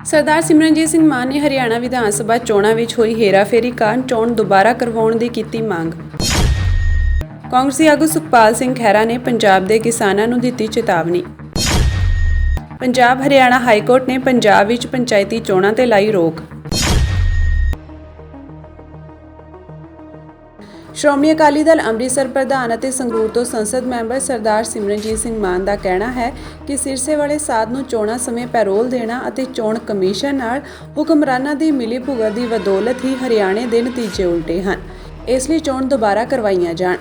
ਸਰਦਾਰ ਸਿਮਰਨਜੀਤ ਸਿੰਘ ਮਾਨ ਨੇ ਹਰਿਆਣਾ ਵਿਧਾਨ ਸਭਾ ਚੋਣਾਂ ਵਿੱਚ ਹੋਈ ਹੇਰਾਫੇਰੀ ਕਾਰਨ ਚੋਣ ਦੁਬਾਰਾ ਕਰਵਾਉਣ ਦੀ ਕੀਤੀ ਮੰਗ। ਕਾਂਗਰਸੀ ਆਗੂ ਸੁਖਪਾਲ ਸਿੰਘ ਖਹਿਰਾ ਨੇ ਪੰਜਾਬ ਦੇ ਕਿਸਾਨਾਂ ਨੂੰ ਦਿੱਤੀ ਚੇਤਾਵਨੀ। ਪੰਜਾਬ ਹਰਿਆਣਾ ਹਾਈ ਕੋਰਟ ਨੇ ਪੰਜਾਬ ਵਿੱਚ ਪੰਚਾਇਤੀ ਚੋਣਾਂ ਤੇ ਲਾਈ ਰੋਕ। ਸ਼੍ਰੋਮਣੀ ਅਕਾਲੀ ਦਲ ਅੰਮ੍ਰਿਤਸਰ ਪ੍ਰਧਾਨ ਅਤੇ ਸੰਗਰੂਰ ਤੋਂ ਸੰਸਦ ਮੈਂਬਰ ਸਰਦਾਰ ਸਿਮਰਨਜੀਤ ਸਿੰਘ ਮਾਨ ਦਾ ਕਹਿਣਾ ਹੈ ਕਿ ਸਿਰਸੇ ਵਾਲੇ ਸਾਧ ਨੂੰ ਚੋਣਾਂ ਸਮੇਂ ਪੈਰੋਲ ਦੇਣਾ ਅਤੇ ਚੋਣ ਕਮਿਸ਼ਨ ਨਾਲ ਹੁਕਮਰਾਨਾਂ ਦੀ ਮਿਲੀਭੁਗਤ ਦੀ ਬਦੌਲਤ ਹੀ ਹਰਿਆਣੇ ਦੇ ਨਤੀਜੇ ਉਲਟੇ ਹਨ। ਇਸ ਲਈ ਚੋਣ ਦੁਬਾਰਾ ਕਰਵਾਈਆਂ ਜਾਣ।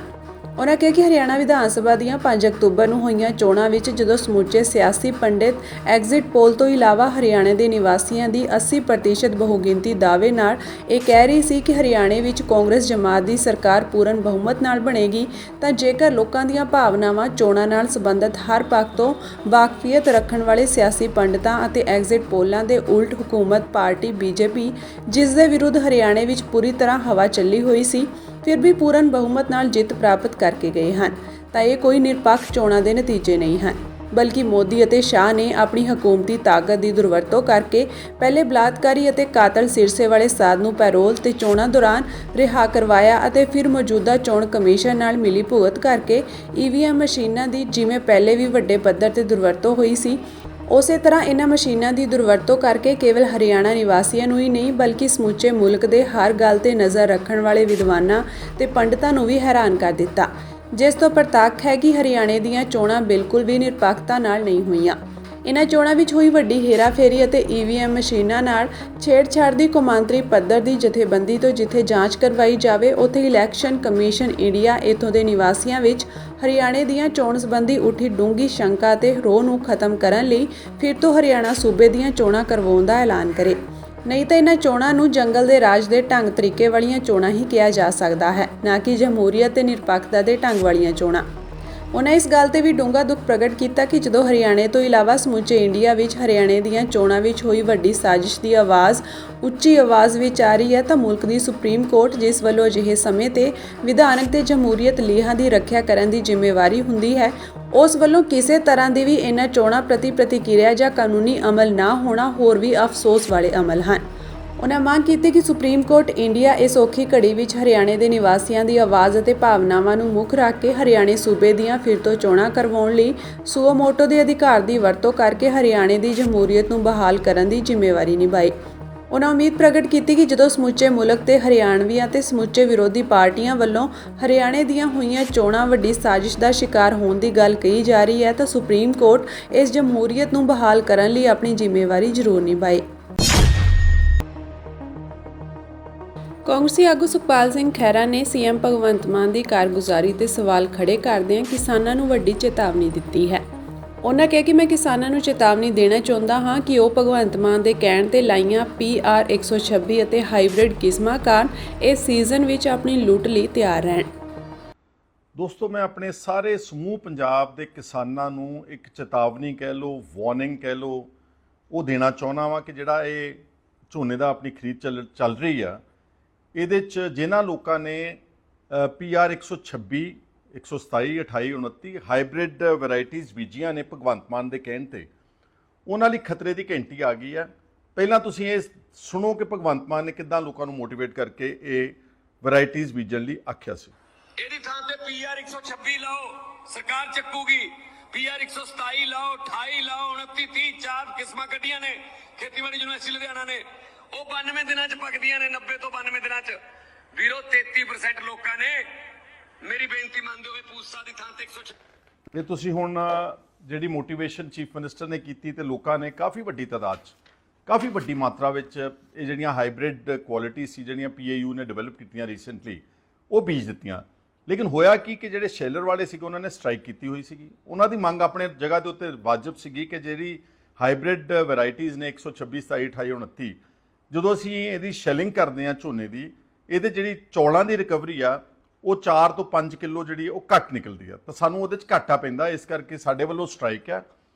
ਉਨ੍ਹਾਂ ਕਿਹਾ ਕਿ ਹਰਿਆਣਾ ਵਿਧਾਨ ਸਭਾ ਦੀਆਂ 5 ਅਕਤੂਬਰ ਨੂੰ ਹੋਈਆਂ ਚੋਣਾਂ ਵਿੱਚ ਜਦੋਂ ਸਮੁੱਚੇ ਸਿਆਸੀ ਪੰਡਿਤ ਐਗਜ਼ਿਟ ਪੋਲ ਤੋਂ ਇਲਾਵਾ ਹਰਿਆਣੇ ਦੇ ਨਿਵਾਸੀਆਂ ਦੀ 80% ਬਹੁਗਿਣਤੀ ਦਾਅਵੇ ਨਾਲ ਇਹ ਕਹਿ ਰਹੀ ਸੀ ਕਿ ਹਰਿਆਣੇ ਵਿੱਚ ਕਾਂਗਰਸ ਜਮਾਤ ਦੀ ਸਰਕਾਰ ਪੂਰਨ ਬਹੁਮਤ ਨਾਲ ਬਣੇਗੀ, ਤਾਂ ਜੇਕਰ ਲੋਕਾਂ ਦੀਆਂ ਭਾਵਨਾਵਾਂ ਚੋਣਾਂ ਨਾਲ ਸੰਬੰਧਿਤ ਹਰ ਪੱਖ ਤੋਂ ਵਾਕਫੀਅਤ ਰੱਖਣ ਵਾਲੇ ਸਿਆਸੀ ਪੰਡਿਤਾਂ ਅਤੇ ਐਗਜ਼ਿਟ ਪੋਲਾਂ ਦੇ ਉਲਟ ਹੁਕੂਮਤ ਪਾਰਟੀ ਬੀਜੇਪੀ, ਜਿਸ ਦੇ ਵਿਰੁੱਧ ਹਰਿਆਣੇ ਵਿੱਚ ਪੂਰੀ ਤਰ੍ਹਾਂ ਹਵਾ ਚੱਲੀ ਹੋਈ ਸੀ, ਫਿਰ ਵੀ ਪੂਰਨ ਬਹੁਮਤ ਨਾਲ ਜਿੱਤ ਪ੍ਰਾਪਤ ਕਰਕੇ ਗਏ ਹਨ, ਤਾਂ ਇਹ ਕੋਈ ਨਿਰਪੱਖ ਚੋਣਾਂ ਦੇ ਨਤੀਜੇ ਨਹੀਂ ਹਨ, ਬਲਕਿ ਮੋਦੀ ਅਤੇ ਸ਼ਾਹ ਨੇ ਆਪਣੀ ਹਕੂਮਤੀ ਤਾਕਤ ਦੀ ਦੁਰਵਰਤੋਂ ਕਰਕੇ ਪਹਿਲੇ ਬਲਾਤਕਾਰੀ ਅਤੇ ਕਾਤਲ ਸਿਰਸੇ ਵਾਲੇ ਸਾਧ ਨੂੰ ਪੈਰੋਲ ਤੇ ਚੋਣਾਂ ਦੌਰਾਨ ਰਿਹਾ ਕਰਵਾਇਆ ਅਤੇ ਫਿਰ ਮੌਜੂਦਾ ਚੋਣ ਕਮਿਸ਼ਨ ਨਾਲ ਮਿਲੀ ਭੁਗਤ ਕਰਕੇ EVM ਮਸ਼ੀਨਾਂ ਦੀ ਜਿਵੇਂ ਪਹਿਲੇ ਵੀ ਵੱਡੇ ਪੱਧਰ ਤੇ ਦੁਰਵਰਤੋਂ ਹੋਈ ਸੀ, ਉਸੇ ਤਰ੍ਹਾਂ ਇਹਨਾਂ ਮਸ਼ੀਨਾਂ ਦੀ ਦੁਰਵਰਤੋਂ ਕਰਕੇ ਕੇਵਲ ਹਰਿਆਣਾ ਨਿਵਾਸੀਆਂ ਨੂੰ ਹੀ ਨਹੀਂ ਬਲਕਿ ਸਮੁੱਚੇ ਮੁਲਕ ਦੇ ਹਰ ਗੱਲ ਤੇ ਨਜ਼ਰ ਰੱਖਣ ਵਾਲੇ ਵਿਦਵਾਨਾਂ ਤੇ ਪੰਡਿਤਾਂ ਨੂੰ ਵੀ ਹੈਰਾਨ ਕਰ ਦਿੱਤਾ, ਜਿਸ ਤੋਂ ਪ੍ਰਤੱਖ ਹੈ ਕਿ ਹਰਿਆਣੇ ਦੀਆਂ ਚੋਣਾਂ ਬਿਲਕੁਲ ਵੀ ਨਿਰਪੱਖਤਾ ਨਾਲ ਨਹੀਂ ਹੋਈਆਂ। ਇਨ੍ਹਾਂ ਚੋਣਾਂ ਵਿੱਚ ਹੋਈ ਵੱਡੀ ਹੇਰਾਫੇਰੀ ਅਤੇ EVM ਮਸ਼ੀਨਾਂ ਨਾਲ ਛੇੜਛਾੜ ਦੀ ਕੌਮਾਂਤਰੀ ਪੱਧਰ ਦੀ ਜਥੇਬੰਦੀ ਤੋਂ ਜਿੱਥੇ ਜਾਂਚ ਕਰਵਾਈ ਜਾਵੇ, ਉੱਥੇ ਇਲੈਕਸ਼ਨ ਕਮਿਸ਼ਨ ਇੰਡੀਆ ਇੱਥੋਂ ਦੇ ਨਿਵਾਸੀਆਂ ਵਿੱਚ ਹਰਿਆਣੇ ਦੀਆਂ ਚੋਣ ਸੰਬੰਧੀ ਉੱਠੀ ਡੂੰਘੀ ਸ਼ੰਕਾ ਅਤੇ ਰੋਹ ਨੂੰ ਖਤਮ ਕਰਨ ਲਈ ਫਿਰ ਤੋਂ ਹਰਿਆਣਾ ਸੂਬੇ ਦੀਆਂ ਚੋਣਾਂ ਕਰਵਾਉਣ ਦਾ ਐਲਾਨ ਕਰੇ। ਨਹੀਂ ਤਾਂ ਇਹਨਾਂ ਚੋਣਾਂ ਨੂੰ ਜੰਗਲ ਦੇ ਰਾਜ ਦੇ ਢੰਗ ਤਰੀਕੇ ਵਾਲੀਆਂ ਚੋਣਾਂ ਹੀ ਕਿਹਾ ਜਾ ਸਕਦਾ ਹੈ, ਨਾ ਕਿ ਜਮਹੂਰੀਅਤ ਤੇ ਨਿਰਪੱਖਤਾ ਦੇ ਢੰਗ ਵਾਲੀਆਂ ਚੋਣਾਂ। ਉਨ੍ਹਾਂ ਇਸ ਗੱਲ ਤੇ ਵੀ ਡੂੰਘਾ ਦੁੱਖ ਪ੍ਰਗਟ ਕੀਤਾ ਕਿ ਜਦੋਂ ਹਰਿਆਣੇ ਤੋਂ ਇਲਾਵਾ ਸਮੁੱਚੇ ਇੰਡੀਆ ਵਿੱਚ ਹਰਿਆਣੇ ਦੀਆਂ ਚੋਣਾਂ ਵਿੱਚ ਹੋਈ ਵੱਡੀ ਸਾਜ਼ਿਸ਼ ਦੀ ਆਵਾਜ਼ ਉੱਚੀ ਆਵਾਜ਼ ਵਿੱਚ ਆ ਰਹੀ ਹੈ, ਤਾਂ ਮੁਲਕ ਦੀ ਸੁਪਰੀਮ ਕੋਰਟ, ਜਿਸ ਵੱਲੋਂ ਅਜਿਹੇ ਸਮੇਂ ਤੇ ਵਿਧਾਨਕ ਤੇ ਜਮਹੂਰੀਅਤ ਲੀਹਾਂ ਦੀ ਰੱਖਿਆ ਕਰਨ ਦੀ ਜ਼ਿੰਮੇਵਾਰੀ ਹੁੰਦੀ ਹੈ, ਉਸ ਵੱਲੋਂ ਕਿਸੇ ਤਰ੍ਹਾਂ ਦੀ ਵੀ ਇਹਨਾਂ ਚੋਣਾਂ ਪ੍ਰਤੀ ਪ੍ਰਤੀਕਿਰਿਆ ਜਾਂ ਕਾਨੂੰਨੀ ਅਮਲ ਨਾ ਹੋਣਾ ਹੋਰ ਵੀ ਅਫਸੋਸ ਵਾਲੇ ਅਮਲ ਹਨ। ਉਨ੍ਹਾਂ ਮੰਗ ਕੀਤੀ ਕਿ ਸੁਪਰੀਮ ਕੋਰਟ ਇੰਡੀਆ ਇਸ ਔਖੀ ਘੜੀ ਵਿੱਚ ਹਰਿਆਣੇ ਦੇ ਨਿਵਾਸੀਆਂ ਦੀ ਆਵਾਜ਼ ਅਤੇ ਭਾਵਨਾਵਾਂ ਨੂੰ ਮੁੱਖ ਰੱਖ ਕੇ ਹਰਿਆਣੇ ਸੂਬੇ ਦੀਆਂ ਫਿਰ ਤੋਂ ਚੋਣਾਂ ਕਰਵਾਉਣ ਲਈ ਸੁਓ ਮੋਟੋ ਦੇ ਅਧਿਕਾਰ ਦੀ ਵਰਤੋਂ ਕਰਕੇ ਹਰਿਆਣੇ ਦੀ ਜਮਹੂਰੀਅਤ ਨੂੰ ਬਹਾਲ ਕਰਨ ਦੀ ਜ਼ਿੰਮੇਵਾਰੀ ਨਿਭਾਏ। ਉਨ੍ਹਾਂ ਉਮੀਦ ਪ੍ਰਗਟ ਕੀਤੀ ਕਿ ਜਦੋਂ ਸਮੁੱਚੇ ਮੁਲਕ ਤੇ ਹਰਿਆਣਵੀਆਂ ਤੇ ਸਮੁੱਚੇ ਵਿਰੋਧੀ ਪਾਰਟੀਆਂ ਵੱਲੋਂ ਹਰਿਆਣੇ ਦੀਆਂ ਹੋਈਆਂ ਚੋਣਾਂ ਵੱਡੀ ਸਾਜ਼ਿਸ਼ ਦਾ ਸ਼ਿਕਾਰ ਹੋਣ ਦੀ ਗੱਲ ਕਹੀ ਜਾ ਰਹੀ ਹੈ, ਤਾਂ ਸੁਪਰੀਮ ਕੋਰਟ ਇਸ ਜਮਹੂਰੀਅਤ ਨੂੰ ਬਹਾਲ ਕਰਨ ਲਈ ਆਪਣੀ ਜ਼ਿੰਮੇਵਾਰੀ ਜ਼ਰੂਰ ਨਿਭਾਏ। ਕਾਂਗਰਸੀ ਆਗੂ ਸੁਖਪਾਲ ਸਿੰਘ ਖਹਿਰਾ ਨੇ CM ਭਗਵੰਤ ਮਾਨ ਦੀ ਕਾਰਗੁਜ਼ਾਰੀ ਤੇ ਸਵਾਲ ਖੜੇ ਕਰਦਿਆਂ ਕਿਸਾਨਾਂ ਨੂੰ ਵੱਡੀ ਚੇਤਾਵਨੀ ਦਿੱਤੀ ਹੈ। ਉਨ੍ਹਾਂ ਕਿਹਾ ਕਿ ਮੈਂ ਕਿਸਾਨਾਂ ਨੂੰ ਚੇਤਾਵਨੀ ਦੇਣਾ ਚਾਹੁੰਦਾ ਹਾਂ ਕਿ ਉਹ ਭਗਵੰਤ ਮਾਨ ਦੇ ਕਹਿਣ ਤੇ ਲਾਈਆਂ PR 126 ਅਤੇ ਹਾਈਬ੍ਰਿਡ ਕਿਸਮਾਂ ਕਾਰਨ ਇਸ ਸੀਜ਼ਨ ਵਿੱਚ ਆਪਣੀ ਲੁੱਟ ਲਈ ਤਿਆਰ ਰਹਿਣ। ਦੋਸਤੋ, ਮੈਂ ਆਪਣੇ ਸਾਰੇ ਸਮੂਹ ਪੰਜਾਬ ਦੇ ਕਿਸਾਨਾਂ ਨੂੰ ਇੱਕ ਚੇਤਾਵਨੀ ਕਹਿ ਲਓ, ਵਾਰਨਿੰਗ ਕਹਿ ਲਓ, ਉਹ ਦੇਣਾ ਚਾਹੁੰਦਾ ਵਾਂ ਕਿ ਜਿਹੜਾ ਇਹ ਝੋਨੇ ਦਾ ਆਪਣੀ ਖਰੀਦ ਚੱਲ ਰਹੀ ਆ, ਇਹਦੇ 'ਚ ਜਿਨ੍ਹਾਂ ਲੋਕਾਂ ਨੇ PR 126, 127, 28, 29 ਹਾਈਬ੍ਰਿਡ ਵੈਰਾਈਟੀਜ਼ ਬੀਜੀਆਂ ਨੇ ਭਗਵੰਤ ਮਾਨ ਦੇ ਕਹਿਣ ਤੇ, ਉਹਨਾਂ ਲਈ ਖਤਰੇ ਦੀ ਘੰਟੀ ਆ ਗਈ ਹੈ। ਪਹਿਲਾਂ ਤੁਸੀਂ ਇਹ ਸੁਣੋ ਕਿ ਭਗਵੰਤ ਮਾਨ ਨੇ ਕਿੱਦਾਂ ਲੋਕਾਂ ਨੂੰ ਮੋਟੀਵੇਟ ਕਰਕੇ ਇਹ ਵੈਰਾਈਟੀਜ਼ ਬੀਜਣ ਲਈ ਆਖਿਆ ਸੀ। ਇਹਦੀ ਥਾਂ ਤੇ PR 126 ਲਾਓ, ਸਰਕਾਰ ਚੱਕੂਗੀ। PR 127 ਲਾਓ, 28 ਲਾਓ, 29, 30, 4 ਕਿਸਮਾਂ ਕੱਢੀਆਂ ਨੇ ਖੇਤੀਬਾੜੀ ਯੂਨੀਵਰਸਿਟੀ ਲੁਧਿਆਣਾ ਨੇ। ਉਹ 92 ਦਿਨਾਂ 'ਚ ਪੱਕਦੀਆਂ ਨੇ, 90 ਤੋਂ 92 ਦਿਨਾਂ 'ਚ। ਵੀਰੋ 33% ਲੋਕਾਂ ਨੇ ਮੇਰੀ ਬੇਨਤੀ ਮੰਨਦੇ ਹੋਏ ਪੂਸਾ ਦੀ ਥਾਂ ਤੇ 126। ਇਹ ਤੁਸੀਂ ਹੁਣ ਜਿਹੜੀ ਮੋਟੀਵੇਸ਼ਨ ਚੀਫ ਮਿਨਿਸਟਰ ਨੇ ਕੀਤੀ ਤੇ ਲੋਕਾਂ ਨੇ ਕਾਫੀ ਵੱਡੀ ਤਾਦਾਦ 'ਚ, ਕਾਫੀ ਵੱਡੀ ਮਾਤਰਾ ਵਿੱਚ ਇਹ ਜਿਹੜੀਆਂ ਹਾਈਬ੍ਰਿਡ ਕੁਆਲਿਟੀ ਸੀ ਜਿਹੜੀਆਂ PAU ਨੇ ਡਿਵੈਲਪ ਕੀਤੀਆਂ ਰੀਸੈਂਟਲੀ, ਉਹ ਬੀਜ ਦਿੱਤੀਆਂ। ਲੇਕਿਨ ਹੋਇਆ ਕਿ ਜਿਹੜੇ ਸ਼ੈਲਰ ਵਾਲੇ ਸੀਗੇ ਉਹਨਾਂ ਨੇ ਸਟ੍ਰਾਈਕ ਕੀਤੀ ਹੋਈ ਸੀਗੀ। ਉਹਨਾਂ ਦੀ ਮੰਗ ਆਪਣੇ ਜਗ੍ਹਾ ਦੇ ਉੱਤੇ ਵਾਜਬ ਸੀਗੀ ਕਿ ਜਿਹੜੀ ਹਾਈਬ੍ਰਿਡ ਵੈਰਾਈਟੀਜ਼ ਨੇ 126, 27, 28, 29, ਜਦੋਂ ਅਸੀਂ ਇਹਦੀ ਸ਼ੈਲਿੰਗ ਕਰਦੇ ਹਾਂ ਝੋਨੇ ਦੀ, ਇਹਦੇ ਜਿਹੜੀ ਚੌਲਾਂ ਦੀ ਰਿਕਵਰੀ ਆ ਉਹ 4 ਤੋਂ 5 ਕਿਲੋ ਜਿਹੜੀ ਉਹ ਘੱਟ ਨਿਕਲਦੀ ਆ, ਤਾਂ ਸਾਨੂੰ ਉਹਦੇ 'ਚ ਘਾਟਾ ਪੈਂਦਾ। ਇਸ ਕਰਕੇ ਸਾਡੇ ਵੱਲੋਂ ਸਟ੍ਰਾਈਕ ਆ।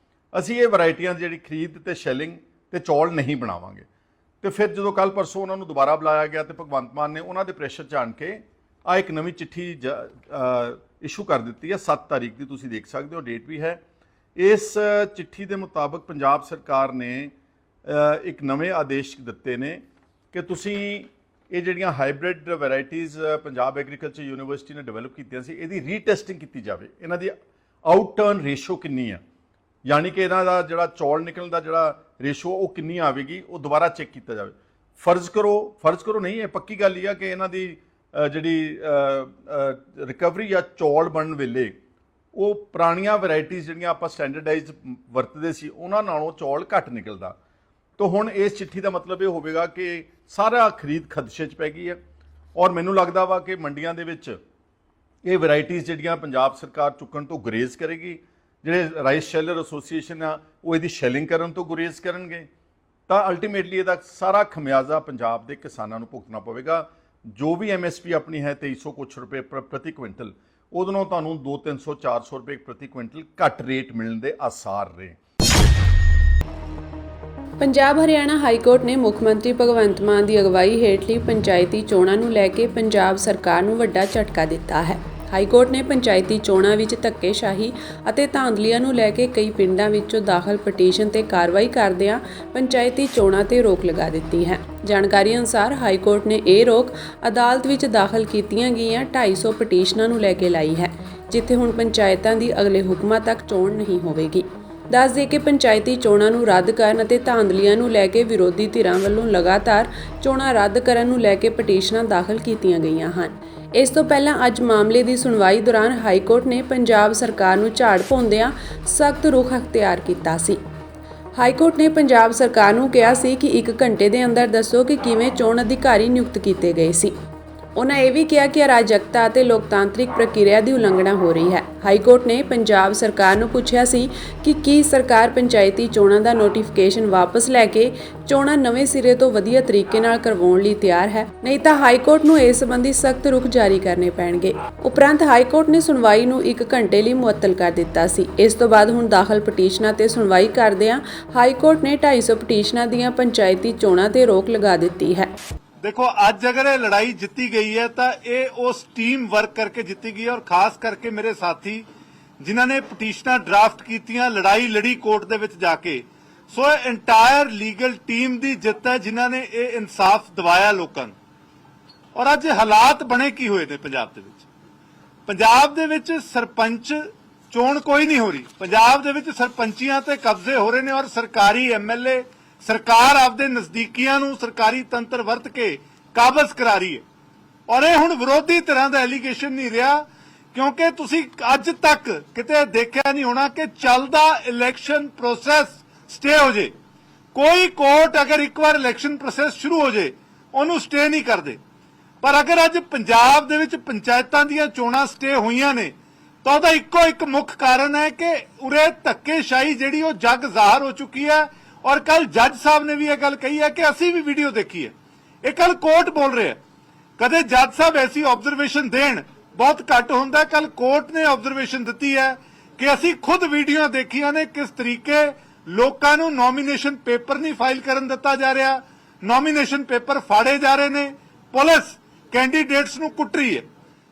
ਅਸੀਂ ਇਹ ਵੈਰਾਈਟੀਆਂ ਜਿਹੜੀ ਖਰੀਦ ਤੇ ਸ਼ੈਲਿੰਗ ਤੇ ਚੌਲ ਨਹੀਂ ਬਣਾਵਾਂਗੇ। ਤੇ ਫਿਰ ਜਦੋਂ ਕੱਲ ਪਰਸੋਂ ਉਹਨਾਂ ਨੂੰ ਦੁਬਾਰਾ ਬੁਲਾਇਆ ਗਿਆ ਤੇ ਭਗਵੰਤ ਮਾਨ ਨੇ ਉਹਨਾਂ ਦੇ ਪ੍ਰੈਸ਼ਰ 'ਚ ਆਣ ਕੇ ਆ ਇੱਕ ਨਵੀਂ ਚਿੱਠੀ ਇਸ਼ੂ ਕਰ ਦਿੱਤੀ ਹੈ। 7 ਤਾਰੀਖ ਦੀ ਤੁਸੀਂ ਦੇਖ ਸਕਦੇ ਹੋ, ਡੇਟ ਵੀ ਹੈ। ਇਸ ਚਿੱਠੀ ਦੇ ਮੁਤਾਬਕ ਪੰਜਾਬ ਸਰਕਾਰ ਨੇ ਇੱਕ ਨਵੇਂ ਆਦੇਸ਼ ਦਿੱਤੇ ਨੇ ਕਿ ਤੁਸੀਂ ਇਹ ਜਿਹੜੀਆਂ hybrid varieties Punjab agriculture university ਨੇ ਡਿਵੈਲਪ ਕੀਤੀਆਂ ਸੀ, ਇਹਦੀ ਰੀਟੈਸਟਿੰਗ ਕੀਤੀ ਜਾਵੇ। ਇਹਨਾਂ ਦੀ ਆਊਟ ਟਰਨ ਰੇਸ਼ੋ ਕਿੰਨੀ ਆ, ਯਾਨੀ ਕਿ ਇਹਨਾਂ ਦਾ ਜਿਹੜਾ ਚੌਲ ਨਿਕਲਣ ਦਾ ਜਿਹੜਾ ਰੇਸ਼ੋ ਉਹ ਕਿੰਨੀ ਆਵੇਗੀ, ਉਹ ਦੁਬਾਰਾ ਚੈੱਕ ਕੀਤਾ ਜਾਵੇ। ਫਰਜ਼ ਕਰੋ ਨਹੀਂ, ਇਹ ਪੱਕੀ ਗੱਲ ਹੀ ਆ ਕਿ ਇਹਨਾਂ ਦੀ ਜਿਹੜੀ ਰਿਕਵਰੀ ਜਾਂ ਚੌਲ ਬਣਨ ਵੇਲੇ ਉਹ ਪੁਰਾਣੀਆਂ ਵੈਰਾਈਟੀਜ਼ ਜਿਹੜੀਆਂ ਆਪਾਂ ਸਟੈਂਡਰਡਾਈਜ਼ ਵਰਤਦੇ ਸੀ ਉਹਨਾਂ ਨਾਲੋਂ ਚੌਲ ਘੱਟ ਨਿਕਲਦਾ। ਤਾਂ ਹੁਣ ਇਸ ਚਿੱਠੀ ਦਾ ਮਤਲਬ ਇਹ ਹੋਵੇਗਾ ਕਿ ਸਾਰਾ ਖਰੀਦ ਖਦਸ਼ੇ 'ਚ ਪੈ ਗਈ ਹੈ, ਔਰ ਮੈਨੂੰ ਲੱਗਦਾ ਵਾ ਕਿ ਮੰਡੀਆਂ ਦੇ ਵਿੱਚ ਇਹ ਵੈਰਾਈਟੀਜ਼ ਜਿਹੜੀਆਂ ਪੰਜਾਬ ਸਰਕਾਰ ਚੁੱਕਣ ਤੋਂ ਗੁਰੇਜ਼ ਕਰੇਗੀ। ਜਿਹੜੇ ਰਾਈਸ ਸ਼ੈਲਰ ਐਸੋਸੀਏਸ਼ਨ ਆ ਉਹ ਇਹਦੀ ਸ਼ੈਲਿੰਗ ਕਰਨ ਤੋਂ ਗੁਰੇਜ਼ ਕਰਨਗੇ, ਤਾਂ ਅਲਟੀਮੇਟਲੀ ਇਹਦਾ ਸਾਰਾ ਖਮਿਆਜ਼ਾ ਪੰਜਾਬ ਦੇ ਕਿਸਾਨਾਂ ਨੂੰ ਭੁਗਤਣਾ ਪਵੇਗਾ। ਜੋ ਵੀ MSP ਆਪਣੀ ਹੈ 2300 ਕੁਛ ਰੁਪਏ ਪ੍ਰਤੀ ਕੁਇੰਟਲ, ਉਹਦੇ ਨਾਲ ਤੁਹਾਨੂੰ 200, 300, 400 ਰੁਪਏ ਪ੍ਰਤੀ ਕੁਇੰਟਲ ਘੱਟ ਰੇਟ ਮਿਲਣ ਦੇ ਆਸਾਰ ਨੇ। ਪੰਜਾਬ ਹਰਿਆਣਾ ਹਾਈ ਕੋਰਟ ਨੇ ਮੁੱਖ ਮੰਤਰੀ ਭਗਵੰਤ ਮਾਨ ਦੀ ਅਗਵਾਈ ਹੇਠਲੀ ਪੰਚਾਇਤੀ ਚੋਣਾਂ ਨੂੰ ਲੈ ਕੇ ਪੰਜਾਬ ਸਰਕਾਰ ਨੂੰ ਵੱਡਾ ਝਟਕਾ ਦਿੱਤਾ ਹੈ। ਹਾਈ ਕੋਰਟ ਨੇ ਪੰਚਾਇਤੀ ਚੋਣਾਂ ਵਿੱਚ ਧੱਕੇਸ਼ਾਹੀ ਅਤੇ ਧਾਂਦਲੀਆਂ ਨੂੰ ਲੈ ਕੇ ਕਈ ਪਿੰਡਾਂ ਵਿੱਚੋਂ ਦਾਖਲ ਪਟੀਸ਼ਨ ਤੇ ਕਾਰਵਾਈ ਕਰਦਿਆਂ ਪੰਚਾਇਤੀ ਚੋਣਾਂ ਤੇ ਰੋਕ ਲਗਾ ਦਿੱਤੀ ਹੈ। ਜਾਣਕਾਰੀ ਅਨੁਸਾਰ ਹਾਈ ਕੋਰਟ ਨੇ ਇਹ ਰੋਕ ਅਦਾਲਤ ਵਿੱਚ ਦਾਖਲ ਕੀਤੀਆਂ ਗਈਆਂ 250 ਪਟੀਸ਼ਨਾਂ ਨੂੰ ਲੈ ਕੇ ਲਾਈ ਹੈ, ਜਿੱਥੇ ਹੁਣ ਪੰਚਾਇਤਾਂ ਦੀ ਅਗਲੇ ਹੁਕਮਾਂ ਤੱਕ ਚੋਣ ਨਹੀਂ ਹੋਵੇਗੀ। ਦੱਸ ਦੇ ਕਿ ਪੰਚਾਇਤੀ ਚੋਣਾਂ ਨੂੰ ਰੱਦ ਕਰਨ ਅਤੇ ਧਾਂਦਲੀਆਂ ਨੂੰ ਲੈ ਕੇ ਵਿਰੋਧੀ ਧਿਰਾਂ ਵੱਲੋਂ ਲਗਾਤਾਰ ਚੋਣਾਂ ਰੱਦ ਕਰਨ ਨੂੰ ਲੈ ਕੇ ਪਟੀਸ਼ਨਾਂ ਦਾਖਲ ਕੀਤੀਆਂ ਗਈਆਂ ਹਨ। ਇਸ ਤੋਂ ਪਹਿਲਾਂ ਅੱਜ ਮਾਮਲੇ ਦੀ ਸੁਣਵਾਈ ਦੌਰਾਨ ਹਾਈ ਕੋਰਟ ਨੇ ਪੰਜਾਬ ਸਰਕਾਰ ਨੂੰ ਝਾੜ ਪਾਉਂਦਿਆਂ ਸਖਤ ਰੁਖ ਅਖਤਿਆਰ ਕੀਤਾ ਸੀ। ਹਾਈ ਕੋਰਟ ਨੇ ਪੰਜਾਬ ਸਰਕਾਰ ਨੂੰ ਕਿਹਾ ਸੀ ਕਿ 1 ਘੰਟੇ ਦੇ ਅੰਦਰ ਦੱਸੋ ਕਿ ਕਿਵੇਂ ਚੋਣ ਅਧਿਕਾਰੀ ਨਿਯੁਕਤ ਕੀਤੇ ਗਏ ਸੀ। ਉਹਨਾਂ ਇਹ ਵੀ ਕਿਹਾ ਕਿ ਅਰਾਜਕਤਾ ਅਤੇ ਲੋਕਤਾਂਤਰਿਕ ਪ੍ਰਕਿਰਿਆ ਦੀ ਉਲੰਘਣਾ ਹੋ ਰਹੀ ਹੈ। ਹਾਈ ਕੋਰਟ ਨੇ ਪੰਜਾਬ ਸਰਕਾਰ ਨੂੰ ਪੁੱਛਿਆ ਸੀ ਕਿ ਕੀ ਸਰਕਾਰ ਪੰਚਾਇਤੀ ਚੋਣਾਂ ਦਾ ਨੋਟੀਫਿਕੇਸ਼ਨ ਵਾਪਸ ਲੈ ਕੇ ਚੋਣਾਂ ਨਵੇਂ ਸਿਰੇ ਤੋਂ ਵਧੀਆ ਤਰੀਕੇ ਨਾਲ ਕਰਵਾਉਣ ਲਈ ਤਿਆਰ ਹੈ, ਨਹੀਂ ਤਾਂ ਹਾਈ ਕੋਰਟ ਨੂੰ ਇਸ ਸੰਬੰਧੀ ਸਖਤ ਰੁਖ ਜਾਰੀ ਕਰਨੇ ਪੈਣਗੇ। ਉਪਰੰਤ ਹਾਈ ਕੋਰਟ ਨੇ ਸੁਣਵਾਈ ਨੂੰ 1 ਘੰਟੇ ਲਈ ਮੁਅੱਤਲ ਕਰ ਦਿੱਤਾ ਸੀ। ਇਸ ਤੋਂ ਬਾਅਦ ਹੁਣ ਦਾਖਲ ਪਟੀਸ਼ਨਾਂ ਤੇ ਸੁਣਵਾਈ ਕਰਦਿਆਂ ਹਾਈ ਕੋਰਟ ਨੇ 250 ਪਟੀਸ਼ਨਾਂ ਦੀਆਂ ਪੰਚਾਇਤੀ ਚੋਣਾਂ ਤੇ ਰੋਕ ਲਗਾ ਦਿੱਤੀ ਹੈ। देखो आज अगर ये लड़ाई जीती गई है तो ये उस टीम वर्क करके जीती गई है, और खास करके मेरे साथी जिन्हों ने पटिशनां ड्राफ्ट कीतियां, लड़ाई लड़ी कोर्ट दे विच जाके, सो इंटायर लीगल टीम दी जित है जिन्हों ने ये इंसाफ दिवाया लोगों नूं। और अज हालात बने की हुए ने पंजाब दे विच। पंजाब दे विच सरपंच चोण कोई नहीं हो रही, पंजाब दे विच सरपंचियां ते कब्जे हो रहे ने, और सरकारी MLA सरकार आपदे नजदीकियां नूं सरकारी तंत्र वरत के काबज करा रही है। और ये हुण विरोधी तरह का एलीगेशन नहीं रहा, क्योंकि तुसी अज तक किते देखिया नहीं होना कि चलदा इलैक्शन प्रोसैस स्टे हो जाए। कोई कोर्ट अगर एक बार इलैक्शन प्रोसैस शुरू हो जाए उन्होंने स्टे नहीं करते, पर अगर अज पंजाब दे विच पंचायतां दीयां चोणां स्टे होईयां ने तो उहदा इक्को एक मुख कारण है कि उरे धक्केशाही जिहड़ी ओह जग ज़ाहिर हो चुकी है। और कल जज साहब ने भी यह गल कही है कि असी भी वीडियो देखी है, ये कल कोर्ट बोल रहे हैं। कदे जज साहब ऐसी ऑब्जरवेशन देन बहुत घट होंदा, कल कोर्ट ने ऑब्जरवेशन दी है कि असी खुद वीडियो देखिया ने किस तरीके लोकां नूं नॉमिनेशन पेपर नहीं फाइल करन दिता जा रहा, नॉमिनेशन पेपर फाड़े जा रहे ने, पुलिस कैंडीडेट्स नूं कुट रही है।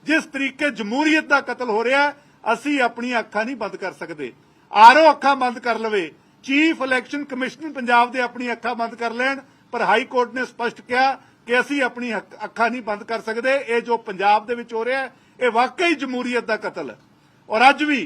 जिस तरीके जमहूरीयत दा कतल हो रहा है, असी अपनी अखां नहीं बंद कर सकते। आरओ अखां बंद कर लवे, चीफ इलैक्शन कमिश्नर पंजाब दे अपनी अखां बंद कर लैण, पर हाई कोर्ट ने स्पष्ट कहा कि असी अपनी अखां नहीं बंद कर सकते। ये जो पंजाब दे विच हो रहा है ये वाकई जमहूरीयत दा कतल है। और अज भी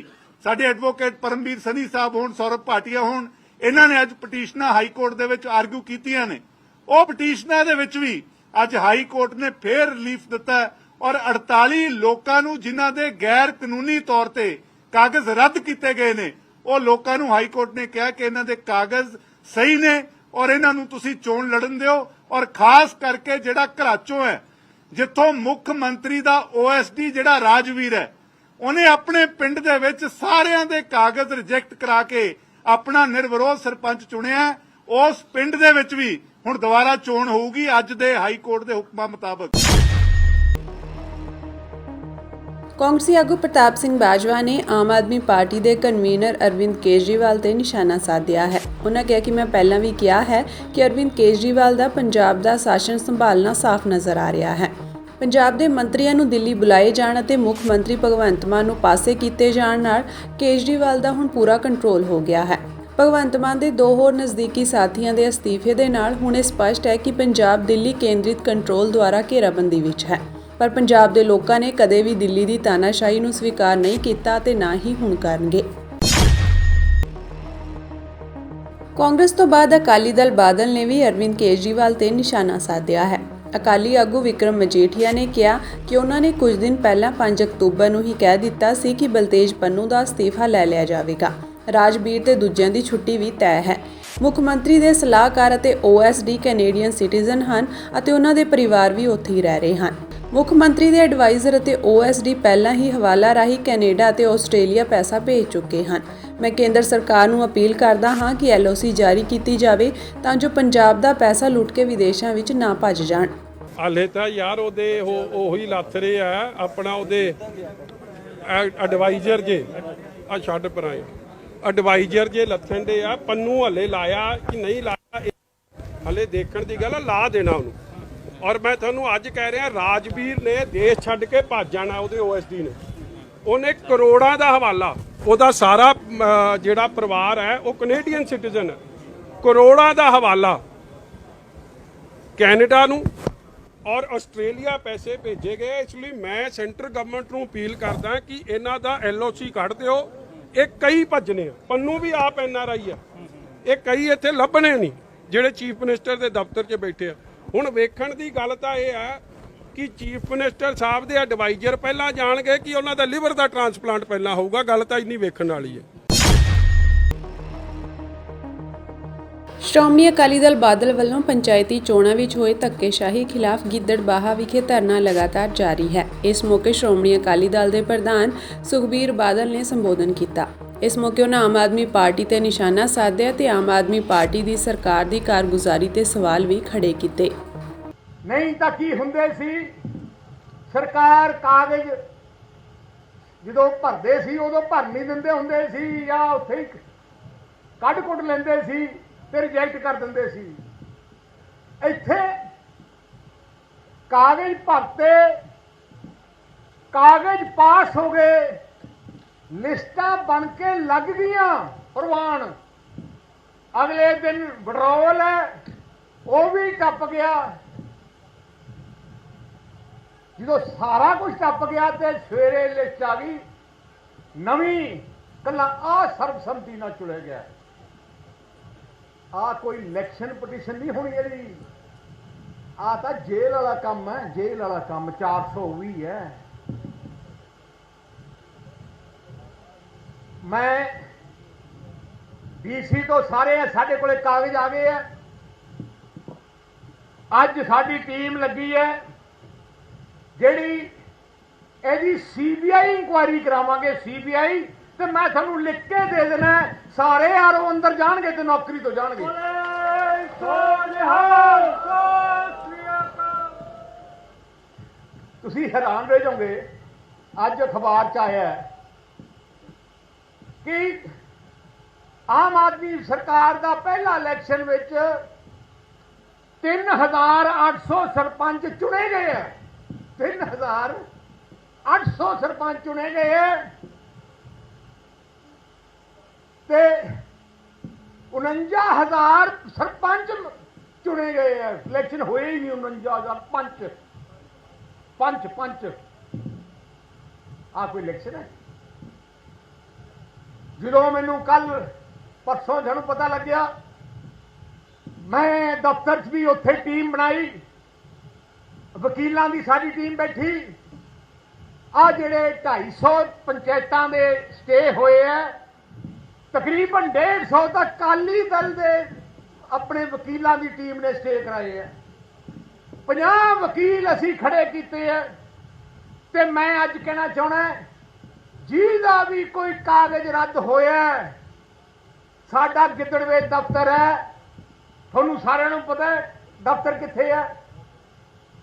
साडे एडवोकेट परमवीर सनी साहब होण, सौरभ भाटिया होण, इन्हां ने अज पटिशनां हाई कोर्ट दे विच आर्गू कीतियां ने। ਉਹ ਪਟੀਸ਼ਨਾਂ ਦੇ ਵਿੱਚ ਵੀ ਅੱਜ ਹਾਈ ਕੋਰਟ ਨੇ ਫੇਰ ਰਿਲੀਫ ਦਿੱਤਾ ਔਰ 48 ਲੋਕਾਂ ਨੂੰ ਜਿਨ੍ਹਾਂ ਦੇ ਗੈਰ ਕਾਨੂੰਨੀ ਤੌਰ ਤੇ ਕਾਗਜ਼ ਰੱਦ ਕੀਤੇ ਗਏ ਨੇ ਉਹ ਲੋਕਾਂ ਨੂੰ ਹਾਈ ਕੋਰਟ ਨੇ ਕਿਹਾ ਕਿ ਇਹਨਾਂ ਦੇ ਕਾਗਜ਼ ਸਹੀ ਨੇ ਔਰ ਇਹਨਾਂ ਨੂੰ ਤੁਸੀਂ ਚੋਣ ਲੜਨ ਦਿਓ। ਔਰ ਖਾਸ ਕਰਕੇ ਜਿਹੜਾ ਘਰਾਚੋਂ ਹੈ ਜਿੱਥੋਂ ਮੁੱਖ ਮੰਤਰੀ ਦਾ OSD ਜਿਹੜਾ ਰਾਜਵੀਰ ਹੈ ਉਹਨੇ ਆਪਣੇ ਪਿੰਡ ਦੇ ਵਿੱਚ ਸਾਰਿਆਂ ਦੇ ਕਾਗਜ਼ ਰਿਜੈਕਟ ਕਰਾ ਕੇ ਆਪਣਾ ਨਿਰਵਿਰੋਧ ਸਰਪੰਚ ਚੁਣਿਆ। ਉਸ ਪਿੰਡ ਦੇ ਵਿੱਚ ਵੀ ਹੁਣ ਦੁਬਾਰਾ ਚੋਣ ਹੋਊਗੀ ਅੱਜ ਦੇ ਹਾਈ ਕੋਰਟ ਦੇ ਹੁਕਮਾਂ ਮੁਤਾਬਕ। ਕਾਂਗਰਸੀ ਆਗੂ ਪ੍ਰਤਾਪ ਸਿੰਘ ਬਾਜਵਾ ਨੇ ਆਮ ਆਦਮੀ ਪਾਰਟੀ ਦੇ ਕਨਵੀਨਰ ਅਰਵਿੰਦ ਕੇਜਰੀਵਾਲ ਤੇ ਨਿਸ਼ਾਨਾ ਸਾਧਿਆ ਹੈ। ਉਹਨਾਂ ਕਿਹਾ ਕਿ ਮੈਂ ਪਹਿਲਾਂ ਵੀ ਕਿਹਾ ਹੈ ਕਿ ਅਰਵਿੰਦ ਕੇਜਰੀਵਾਲ ਦਾ ਪੰਜਾਬ ਦਾ ਸ਼ਾਸਨ ਸੰਭਾਲਣਾ ਸਾਫ਼ ਨਜ਼ਰ ਆ ਰਿਹਾ ਹੈ। ਪੰਜਾਬ ਦੇ ਮੰਤਰੀਆਂ ਨੂੰ ਦਿੱਲੀ ਬੁਲਾਏ ਜਾਣ ਅਤੇ ਮੁੱਖ ਮੰਤਰੀ ਭਗਵੰਤ ਮਾਨ ਨੂੰ ਪਾਸੇ ਕੀਤੇ ਜਾਣ ਨਾਲ ਕੇਜਰੀਵਾਲ ਦਾ ਹੁਣ ਪੂਰਾ ਕੰਟਰੋਲ ਹੋ ਗਿਆ ਹੈ। ਭਗਵੰਤ ਮਾਨ ਦੇ ਦੋ ਹੋਰ ਨਜ਼ਦੀਕੀ ਸਾਥੀਆਂ ਦੇ ਅਸਤੀਫੇ ਦੇ ਨਾਲ ਹੁਣ ਇਹ ਸਪਸ਼ਟ ਹੈ ਕਿ ਪੰਜਾਬ ਦਿੱਲੀ ਕੇਂਦਰਿਤ ਕੰਟਰੋਲ ਦੁਆਰਾ ਘੇਰਾਬੰਦੀ ਵਿੱਚ ਹੈ। ਪਰ ਪੰਜਾਬ ਦੇ ਲੋਕਾਂ ਨੇ ਕਦੇ ਵੀ ਦਿੱਲੀ ਦੀ ਤਾਨਾਸ਼ਾਹੀ ਨੂੰ ਸਵੀਕਾਰ ਨਹੀਂ ਕੀਤਾ ਤੇ ਨਾ ਹੀ ਹੁਣ ਕਰਨਗੇ। ਕਾਂਗਰਸ ਤੋਂ ਬਾਅਦ ਅਕਾਲੀ ਦਲ ਬਾਦਲ ਨੇ ਵੀ ਅਰਵਿੰਦ ਕੇਜਰੀਵਾਲ ਤੇ ਨਿਸ਼ਾਨਾ ਸਾਧਿਆ ਹੈ। ਅਕਾਲੀ ਆਗੂ ਵਿਕਰਮ ਮਜੀਠੀਆ ਨੇ ਕਿਹਾ ਕਿ ਉਹਨਾਂ ਨੇ ਕੁਝ ਦਿਨ ਪਹਿਲਾਂ 5 ਅਕਤੂਬਰ ਨੂੰ ਹੀ ਕਹਿ ਦਿੱਤਾ ਸੀ ਕਿ ਬਲਤੇਜ ਪੰਨੂ ਦਾ ਅਸਤੀਫਾ ਲੈ ਲਿਆ ਜਾਵੇਗਾ। ਰਾਜਬੀਰ ਤੇ ਦੂਜਿਆਂ ਦੀ ਛੁੱਟੀ ਵੀ ਤੈਅ ਹੈ। ਮੁੱਖ ਮੰਤਰੀ ਦੇ ਸਲਾਹਕਾਰ ਅਤੇ OSD ਕੈਨੇਡੀਅਨ ਸਿਟੀਜ਼ਨ ਹਨ ਅਤੇ ਉਹਨਾਂ ਦੇ ਪਰਿਵਾਰ ਵੀ ਉੱਥੇ ਹੀ ਰਹਿ ਰਹੇ ਹਨ। ਮੁੱਖ ਮੰਤਰੀ ਦੇ ਐਡਵਾਈਜ਼ਰ ਅਤੇ OSD ਪਹਿਲਾਂ ਹੀ ਹਵਾਲਾ ਰਾਹੀਂ ਕੈਨੇਡਾ ਅਤੇ ਆਸਟ੍ਰੇਲੀਆ ਪੈਸਾ ਭੇਜ ਚੁੱਕੇ ਹਨ। ਮੈਂ ਕੇਂਦਰ ਸਰਕਾਰ ਨੂੰ ਅਪੀਲ ਕਰਦਾ ਹਾਂ ਕਿ LOC ਜਾਰੀ ਕੀਤੀ ਜਾਵੇ ਤਾਂ ਜੋ ਪੰਜਾਬ ਦਾ ਪੈਸਾ ਲੁੱਟ ਕੇ ਵਿਦੇਸ਼ਾਂ ਵਿੱਚ ਨਾ ਭੱਜ ਜਾਣ। ਹਾਲੇ ਤਾਂ ਯਾਰ ਉਹਦੇ ਉਹੀ ਲੱਥ ਰਹੇ ਆ ਆਪਣਾ ਉਹਦੇ ਐਡਵਾਈਜ਼ਰ ਜੇ ਆ ਛੱਡ ਪਰਾਂ ਐਡਵਾਈਜ਼ਰ ਜੇ ਲੱਥਣ ਦੇ ਆ। ਪੰਨੂ ਹਲੇ ਲਾਇਆ ਕਿ ਨਹੀਂ ਲਾਇਆ ਹਲੇ ਦੇਖਣ ਦੀ ਗੱਲ ਆ, ਲਾ ਦੇਣਾ ਉਹਨੂੰ। ਔਰ ਮੈਂ ਤੁਹਾਨੂੰ ਅੱਜ ਕਹਿ ਰਿਹਾ ਰਾਜਵੀਰ ਨੇ ਦੇਸ਼ ਛੱਡ ਕੇ ਭੱਜ ਜਾਣਾ। ਉਹਦੇ OSD ਨੇ ਉਹਨੇ ਕਰੋੜਾਂ ਦਾ ਹਵਾਲਾ, ਉਹਦਾ ਸਾਰਾ ਜਿਹੜਾ ਪਰਿਵਾਰ ਹੈ ਉਹ ਕੈਨੇਡੀਅਨ ਸਿਟੀਜ਼ਨ ਹੈ, ਕਰੋੜਾਂ ਦਾ ਹਵਾਲਾ ਕੈਨੇਡਾ ਨੂੰ ਔਰ ਆਸਟ੍ਰੇਲੀਆ ਪੈਸੇ ਭੇਜੇ ਗਏ। ਇਸ ਲਈ ਮੈਂ ਸੈਂਟਰ ਗਵਰਨਮੈਂਟ ਨੂੰ ਅਪੀਲ ਕਰਦਾ ਕਿ ਇਹਨਾਂ ਦਾ LOC ਕੱਢ ਦਿਓ। ਇਹ ਕਈ ਭੱਜਣੇ ਆ, ਪੰਨੂ ਵੀ ਆਪ NRI ਆ, ਇਹ ਕਈ ਇੱਥੇ ਲੱਭਣੇ ਨਹੀਂ ਜਿਹੜੇ ਚੀਫ ਮਿਨਿਸਟਰ ਦੇ ਦਫ਼ਤਰ 'ਚ ਬੈਠੇ ਆ। ਹੁਣ ਵੇਖਣ ਦੀ ਗੱਲ ਤਾਂ ਇਹ ਹੈ ਕਿ ਚੀਫ ਮਿਨਿਸਟਰ ਸਾਹਿਬ ਦੇ ਐਡਵਾਈਜ਼ਰ ਪਹਿਲਾਂ ਜਾਣਗੇ ਕਿ ਉਹਨਾਂ ਦਾ ਲਿਵਰ ਦਾ ਟ੍ਰਾਂਸਪਲਾਂਟ ਪਹਿਲਾਂ ਹੋਊਗਾ। ਗੱਲ ਤਾਂ ਇੰਨੀ ਵੇਖਣ ਵਾਲੀ ਹੈ। ਸ਼੍ਰੋਮਣੀ ਅਕਾਲੀ ਦਲ ਬਾਦਲ ਵੱਲੋਂ ਪੰਚਾਇਤੀ ਚੋਣਾਂ ਵਿੱਚ ਹੋਏ ਧੱਕੇਸ਼ਾਹੀ ਖਿਲਾਫ ਗਿੱਦੜਬਾਹਾ ਵਿਖੇ ਧਰਨਾ ਲਗਾਤਾਰ ਜਾਰੀ ਹੈ। ਇਸ ਮੌਕੇ ਸ਼੍ਰੋਮਣੀ ਅਕਾਲੀ ਦਲ ਦੇ ਪ੍ਰਧਾਨ ਸੁਖਬੀਰ ਬਾਦਲ ਨੇ ਸੰਬੋਧਨ ਕੀਤਾ। ਇਸ ਮੌਕੇ ਉਹਨਾਂ ਆਮ ਆਦਮੀ ਪਾਰਟੀ ਤੇ ਨਿਸ਼ਾਨਾ ਸਾਧਿਆ ਤੇ ਆਮ ਆਦਮੀ ਪਾਰਟੀ ਦੀ ਸਰਕਾਰ ਦੀ ਕਾਰਗੁਜ਼ਾਰੀ ਤੇ ਸਵਾਲ ਵੀ ਖੜੇ ਕੀਤੇ। ਨਹੀਂ ਤਾਂ ਕੀ ਹੁੰਦੇ ਸੀ, ਸਰਕਾਰ ਕਾਗਜ਼ ਜਦੋਂ ਭਰਦੇ ਸੀ ਉਦੋਂ ਭਰ ਨਹੀਂ ਦਿੰਦੇ ਹੁੰਦੇ ਸੀ ਜਾਂ ਉੱਥੇ ਹੀ ਕੱਢ ਕੁੱਟ ਲੈਂਦੇ ਸੀ ਤੇ ਰਿਜੈਕਟ ਕਰ ਦਿੰਦੇ ਸੀ। ਇੱਥੇ ਕਾਗਜ਼ ਭਰਤੇ, ਕਾਗਜ਼ ਪਾਸ ਹੋ ਗਏ, ਲਿਸਟਾਂ ਬਣ ਕੇ ਲੱਗ ਗਈਆਂ ਪ੍ਰਵਾਨ। ਅਗਲੇ ਦਿਨ ਵਿਡਰੋਲ ਹੈ ਉਹ ਵੀ ਟੱਪ ਗਿਆ। ਜਦੋਂ ਸਾਰਾ ਕੁਝ ਟੱਪ ਗਿਆ ਤੇ ਸਵੇਰੇ ਲਿਸਟ ਆ ਗਈ ਨਵੀਂ, ਕੱਲਾ ਆ ਸਰਬਸੰਮਤੀ ਨਾਲ ਚੁਣਿਆ ਗਿਆ। ਆ ਕੋਈ ਇਲੈਕਸ਼ਨ ਪਟੀਸ਼ਨ ਨਹੀਂ ਹੋਣੀ ਇਹਦੀ, ਆ ਤਾਂ ਜੇਲ੍ਹ ਵਾਲਾ ਕੰਮ ਹੈ, ਜੇਲ੍ਹ ਵਾਲਾ ਕੰਮ। 400 ਵੀ ਹੈ। ਮੈਂ DC ਤੋਂ ਸਾਰੇ ਸਾਡੇ ਕੋਲੇ ਕਾਗਜ਼ ਆ ਗਏ ਆ। ਅੱਜ ਸਾਡੀ ਟੀਮ ਲੱਗੀ ਹੈ ਜਿਹੜੀ ਇਹਦੀ CBI ਇਨਕੁਆਇਰੀ ਕਰਾਵਾਂਗੇ। CBI ਤੇ ਮੈਂ ਤੁਹਾਨੂੰ ਲਿਖ ਕੇ ਦੇ ਦੇਣਾ, ਸਾਰੇ ਆਰਓ ਅੰਦਰ ਜਾਣਗੇ ਤੇ ਨੌਕਰੀ ਤੋਂ ਜਾਣਗੇ। ਤੁਸੀਂ ਹੈਰਾਨ ਰਹਿ ਜਾਓਗੇ, ਅੱਜ ਅਖਬਾਰ 'ਚ ਆਇਆ ਕਿ ਆਮ ਆਦਮੀ ਸਰਕਾਰ ਦਾ ਪਹਿਲਾ ਇਲੈਕਸ਼ਨ ਵਿੱਚ 3800 ਸਰਪੰਚ ਚੁਣੇ ਗਏ ਆ। 3800 ਸਰਪੰਚ ਚੁਣੇ ਗਏ ਆ ਤੇ 49000 ਸਰਪੰਚ ਚੁਣੇ ਗਏ ਆ। ਇਲੈਕਸ਼ਨ ਹੋਏ ਹੀ ਨਹੀਂ। 49000 ਪੰਚ ਆ ਕੋਈ ਇਲੈਕਸ਼ਨ ਹੈ? ਜਦੋਂ ਮੈਨੂੰ ਕੱਲ ਪਰਸੋਂ ਸਾਨੂੰ ਪਤਾ ਲੱਗਿਆ, ਮੈਂ ਦਫ਼ਤਰ 'ਚ ਵੀ ਉੱਥੇ ਟੀਮ ਬਣਾਈ, ਵਕੀਲਾਂ ਦੀ ਸਾਡੀ ਟੀਮ ਬੈਠੀ। ਆ ਜਿਹੜੇ 250 ਪੰਚਾਇਤਾਂ ਦੇ ਸਟੇ ਹੋਏ ਆ, ਤਕਰੀਬਨ 150 ਤਾਂ ਅਕਾਲੀ ਦਲ ਦੇ ਆਪਣੇ ਵਕੀਲਾਂ ਦੀ ਟੀਮ ਨੇ ਸਟੇ ਕਰਾਏ ਆ। 50 ਵਕੀਲ ਅਸੀਂ ਖੜੇ ਕੀਤੇ ਆ। ਤੇ ਮੈਂ ਅੱਜ ਕਹਿਣਾ ਚਾਹਣਾ, ਜਿਹਦਾ ਵੀ ਕੋਈ ਕਾਗਜ਼ ਰੱਦ ਹੋਇਆ, ਸਾਡਾ ਗਿੱਦੜਵੇ ਦਫ਼ਤਰ ਹੈ। ਤੁਹਾਨੂੰ ਸਾਰਿਆਂ ਨੂੰ ਪਤਾ ਹੈ ਦਫ਼ਤਰ ਕਿੱਥੇ ਹੈ?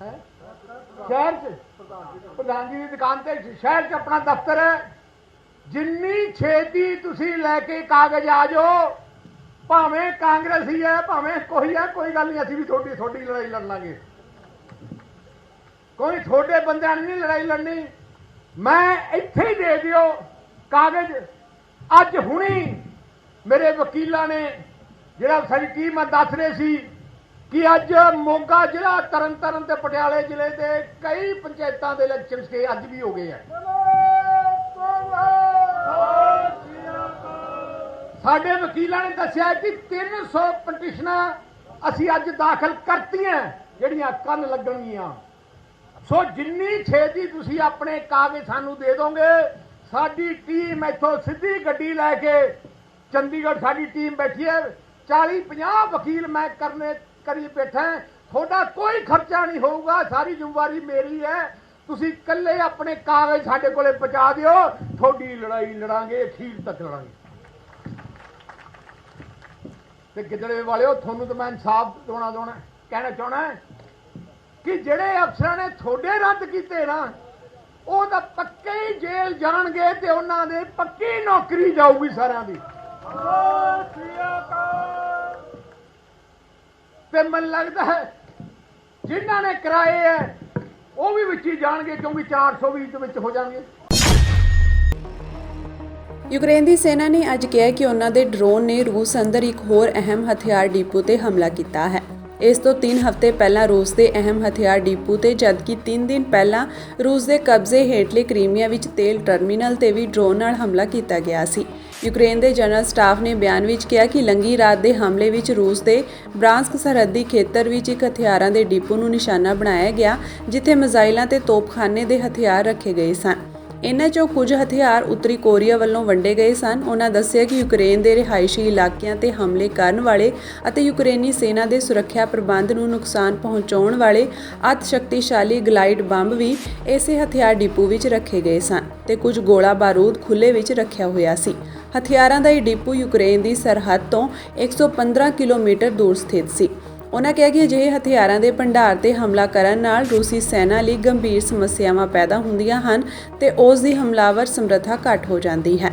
ਸ਼ਹਿਰ 'ਚ, ਪ੍ਰਧਾਨ ਜੀ ਦੀ ਦੁਕਾਨ ਤੇ ਸ਼ਹਿਰ 'ਚ ਆਪਣਾ ਦਫ਼ਤਰ ਹੈ। ਜਿੰਨੀ ਛੇਤੀ ਤੁਸੀਂ ਲੈ ਕੇ ਕਾਗਜ਼ ਆ ਜਾਓ, ਭਾਵੇਂ ਕਾਂਗਰਸੀ ਹੈ ਭਾਵੇਂ ਕੋਈ ਹੈ, ਕੋਈ ਗੱਲ ਨਹੀਂ, ਅਸੀਂ ਵੀ ਤੁਹਾਡੀ ਲੜਾਈ ਲੜ ਲਾਂਗੇ। ਕੋਈ ਤੁਹਾਡੇ ਬੰਦਿਆਂ ਨੇ ਨਹੀਂ ਲੜਾਈ ਲੜਨੀ। ਮੈਂ ਇੱਥੇ ਹੀ ਦੇ ਦਿਓ ਕਾਗਜ਼। ਅੱਜ ਹੁਣੀ ਮੇਰੇ ਵਕੀਲਾਂ ਨੇ ਜਿਹੜਾ ਸਾਡੀ ਟੀਮ ਆ ਦੱਸ ਰਹੇ ਸੀ ਕਿ ਅੱਜ ਮੋਗਾ ਜ਼ਿਲ੍ਹਾ, ਤਰਨਤਾਰਨ ਤੇ ਪਟਿਆਲੇ ਜ਼ਿਲ੍ਹੇ ਦੇ ਕਈ ਪੰਚਾਇਤਾਂ ਦੇ ਇਲੈਕਸ਼ਨ ਸਟੇ ਅੱਜ ਵੀ ਹੋ ਗਏ ਆ। ਸਾਡੇ ਵਕੀਲਾਂ ਨੇ ਦੱਸਿਆ ਕਿ 300 ਪਟੀਸ਼ਨਾਂ ਅਸੀਂ ਅੱਜ ਦਾਖਲ ਕਰਤੀਆਂ ਜਿਹੜੀਆਂ ਕੱਲ ਲੱਗਣਗੀਆਂ। ਸੋ ਜਿੰਨੀ ਛੇਤੀ ਤੁਸੀਂ ਆਪਣੇ ਕਾਗਜ਼ ਸਾਨੂੰ ਦੇ ਦੋਗੇ, ਸਾਡੀ ਟੀਮ ਇੱਥੋਂ ਸਿੱਧੀ ਗੱਡੀ ਲੈ ਕੇ ਚੰਡੀਗੜ੍ਹ ਸਾਡੀ ਟੀਮ ਬੈਠੀ ਹੈ, 40-50 ਵਕੀਲ ਮੈਂ ਕਰੀ ਬੈਠਾ। ਤੁਹਾਡਾ ਕੋਈ ਖਰਚਾ ਨਹੀਂ ਹੋਊਗਾ, ਸਾਰੀ ਜ਼ਿੰਮੇਵਾਰੀ ਮੇਰੀ ਹੈ। ਤੁਸੀਂ ਇਕੱਲੇ ਆਪਣੇ ਕਾਗਜ਼ ਸਾਡੇ ਕੋਲੇ ਪਹੁੰਚਾ ਦਿਓ, ਤੁਹਾਡੀ ਲੜਾਈ ਲੜਾਂਗੇ, ਅਖੀਰ ਤੱਕ ਲੜਾਂਗੇ। ਤੇ ਗਿੱਦੜੇ ਵਾਲਿਓ, ਤੁਹਾਨੂੰ ਤਾਂ ਮੈਂ ਇਨਸਾਫ ਕਹਿਣਾ ਚਾਹਣਾ ਕਿ ਜਿਹੜੇ ਅਫਸਰਾਂ ਨੇ ਤੁਹਾਡੇ ਰੱਦ ਕੀਤੇ ਨਾ, ਉਹ ਤਾਂ ਪੱਕੇ ਹੀ ਜੇਲ੍ਹ ਜਾਣਗੇ ਤੇ ਉਹਨਾਂ ਦੇ ਪੱਕੀ ਨੌਕਰੀ ਜਾਊਗੀ ਸਾਰਿਆਂ ਦੀ। ਤੇ ਮੈਨੂੰ ਲੱਗਦਾ ਹੈ ਜਿਨ੍ਹਾਂ ਨੇ ਕਰਾਏ ਹੈ ਉਹ ਵੀ ਵਿੱਚ ਹੀ ਜਾਣਗੇ, ਕਿਉਂਕਿ 420 ਦੇ ਵਿੱਚ ਹੋ ਜਾਣਗੇ। ਯੂਕਰੇਨ ਦੀ ਸੈਨਾ ਨੇ ਅੱਜ ਕਿਹਾ ਕਿ ਉਹਨਾਂ ਦੇ ਡਰੋਨ ਨੇ ਰੂਸ ਅੰਦਰ ਇੱਕ ਹੋਰ ਅਹਿਮ ਹਥਿਆਰ ਡਿਪੂ ਤੇ ਹਮਲਾ ਕੀਤਾ ਹੈ। ਇਸ ਤੋਂ 3 ਹਫ਼ਤੇ ਪਹਿਲਾਂ ਰੂਸ ਦੇ ਅਹਿਮ ਹਥਿਆਰ ਡਿਪੂ ਤੇ, ਜਦਕਿ 3 ਦਿਨ ਪਹਿਲਾਂ ਰੂਸ ਦੇ ਕਬਜ਼ੇ ਹੇਠਲੇ ਕ੍ਰੀਮੀਆ ਵਿੱਚ ਤੇਲ ਟਰਮੀਨਲ ਤੇ ਵੀ ਡਰੋਨ ਨਾਲ ਹਮਲਾ ਕੀਤਾ ਗਿਆ ਸੀ। ਯੂਕਰੇਨ ਦੇ ਜਨਰਲ ਸਟਾਫ ਨੇ ਬਿਆਨ ਵਿੱਚ ਕਿਹਾ ਕਿ ਲੰਘੀ ਰਾਤ ਦੇ ਹਮਲੇ ਵਿੱਚ ਰੂਸ ਦੇ ਬ੍ਰਾਂਸਕ ਸਰਹੱਦੀ ਖੇਤਰ ਵਿੱਚ ਇੱਕ ਹਥਿਆਰਾਂ ਦੇ ਡਿਪੂ ਨੂੰ ਨਿਸ਼ਾਨਾ ਬਣਾਇਆ ਗਿਆ, ਜਿੱਥੇ ਮਿਜ਼ਾਈਲਾਂ ਤੇ ਤੋਪਖਾਨੇ ਦੇ ਹਥਿਆਰ ਰੱਖੇ ਗਏ ਸਨ। ਇਨ੍ਹਾਂ 'ਚੋਂ ਕੁਝ ਹਥਿਆਰ ਉੱਤਰੀ ਕੋਰੀਆ ਵੱਲੋਂ ਵੰਡੇ ਗਏ ਸਨ। ਉਹਨਾਂ ਦੱਸਿਆ ਕਿ ਯੂਕਰੇਨ ਦੇ ਰਿਹਾਇਸ਼ੀ ਇਲਾਕਿਆਂ ਤੇ ਹਮਲੇ ਕਰਨ ਵਾਲੇ ਅਤੇ ਯੂਕਰੇਨੀ ਸੈਨਾ ਦੇ ਸੁਰੱਖਿਆ ਪ੍ਰਬੰਧ ਨੂੰ ਨੁਕਸਾਨ ਪਹੁੰਚਾਉਣ ਵਾਲੇ ਅਤਿ ਸ਼ਕਤੀਸ਼ਾਲੀ ਗਲਾਈਡ ਬੰਬ ਵੀ ਇਸੇ ਹਥਿਆਰ ਡਿਪੂ ਵਿੱਚ ਰੱਖੇ ਗਏ ਸਨ ਤੇ ਕੁਝ ਗੋਲਾ ਬਾਰੂਦ ਖੁੱਲ੍ਹੇ ਵਿੱਚ ਰੱਖਿਆ ਹੋਇਆ ਸੀ। ਹਥਿਆਰਾਂ ਦਾ ਇਹ ਡਿਪੂ ਯੂਕਰੇਨ ਦੀ ਸਰਹੱਦ ਤੋਂ 115 ਕਿਲੋਮੀਟਰ ਦੂਰ ਸਥਿਤ ਸੀ। ਉਹਨਾਂ ਕਿਹਾ ਕਿ ਅਜਿਹੇ ਹਥਿਆਰਾਂ ਦੇ ਭੰਡਾਰ ਤੇ ਹਮਲਾ ਕਰਨ ਨਾਲ ਰੂਸੀ ਸੈਨਾ ਲਈ ਗੰਭੀਰ ਸਮੱਸਿਆਵਾਂ ਪੈਦਾ ਹੁੰਦੀਆਂ ਹਨ ਤੇ ਉਸ ਦੀ ਹਮਲਾਵਰ ਸਮਰੱਥਾ ਘੱਟ ਹੋ ਜਾਂਦੀ ਹੈ।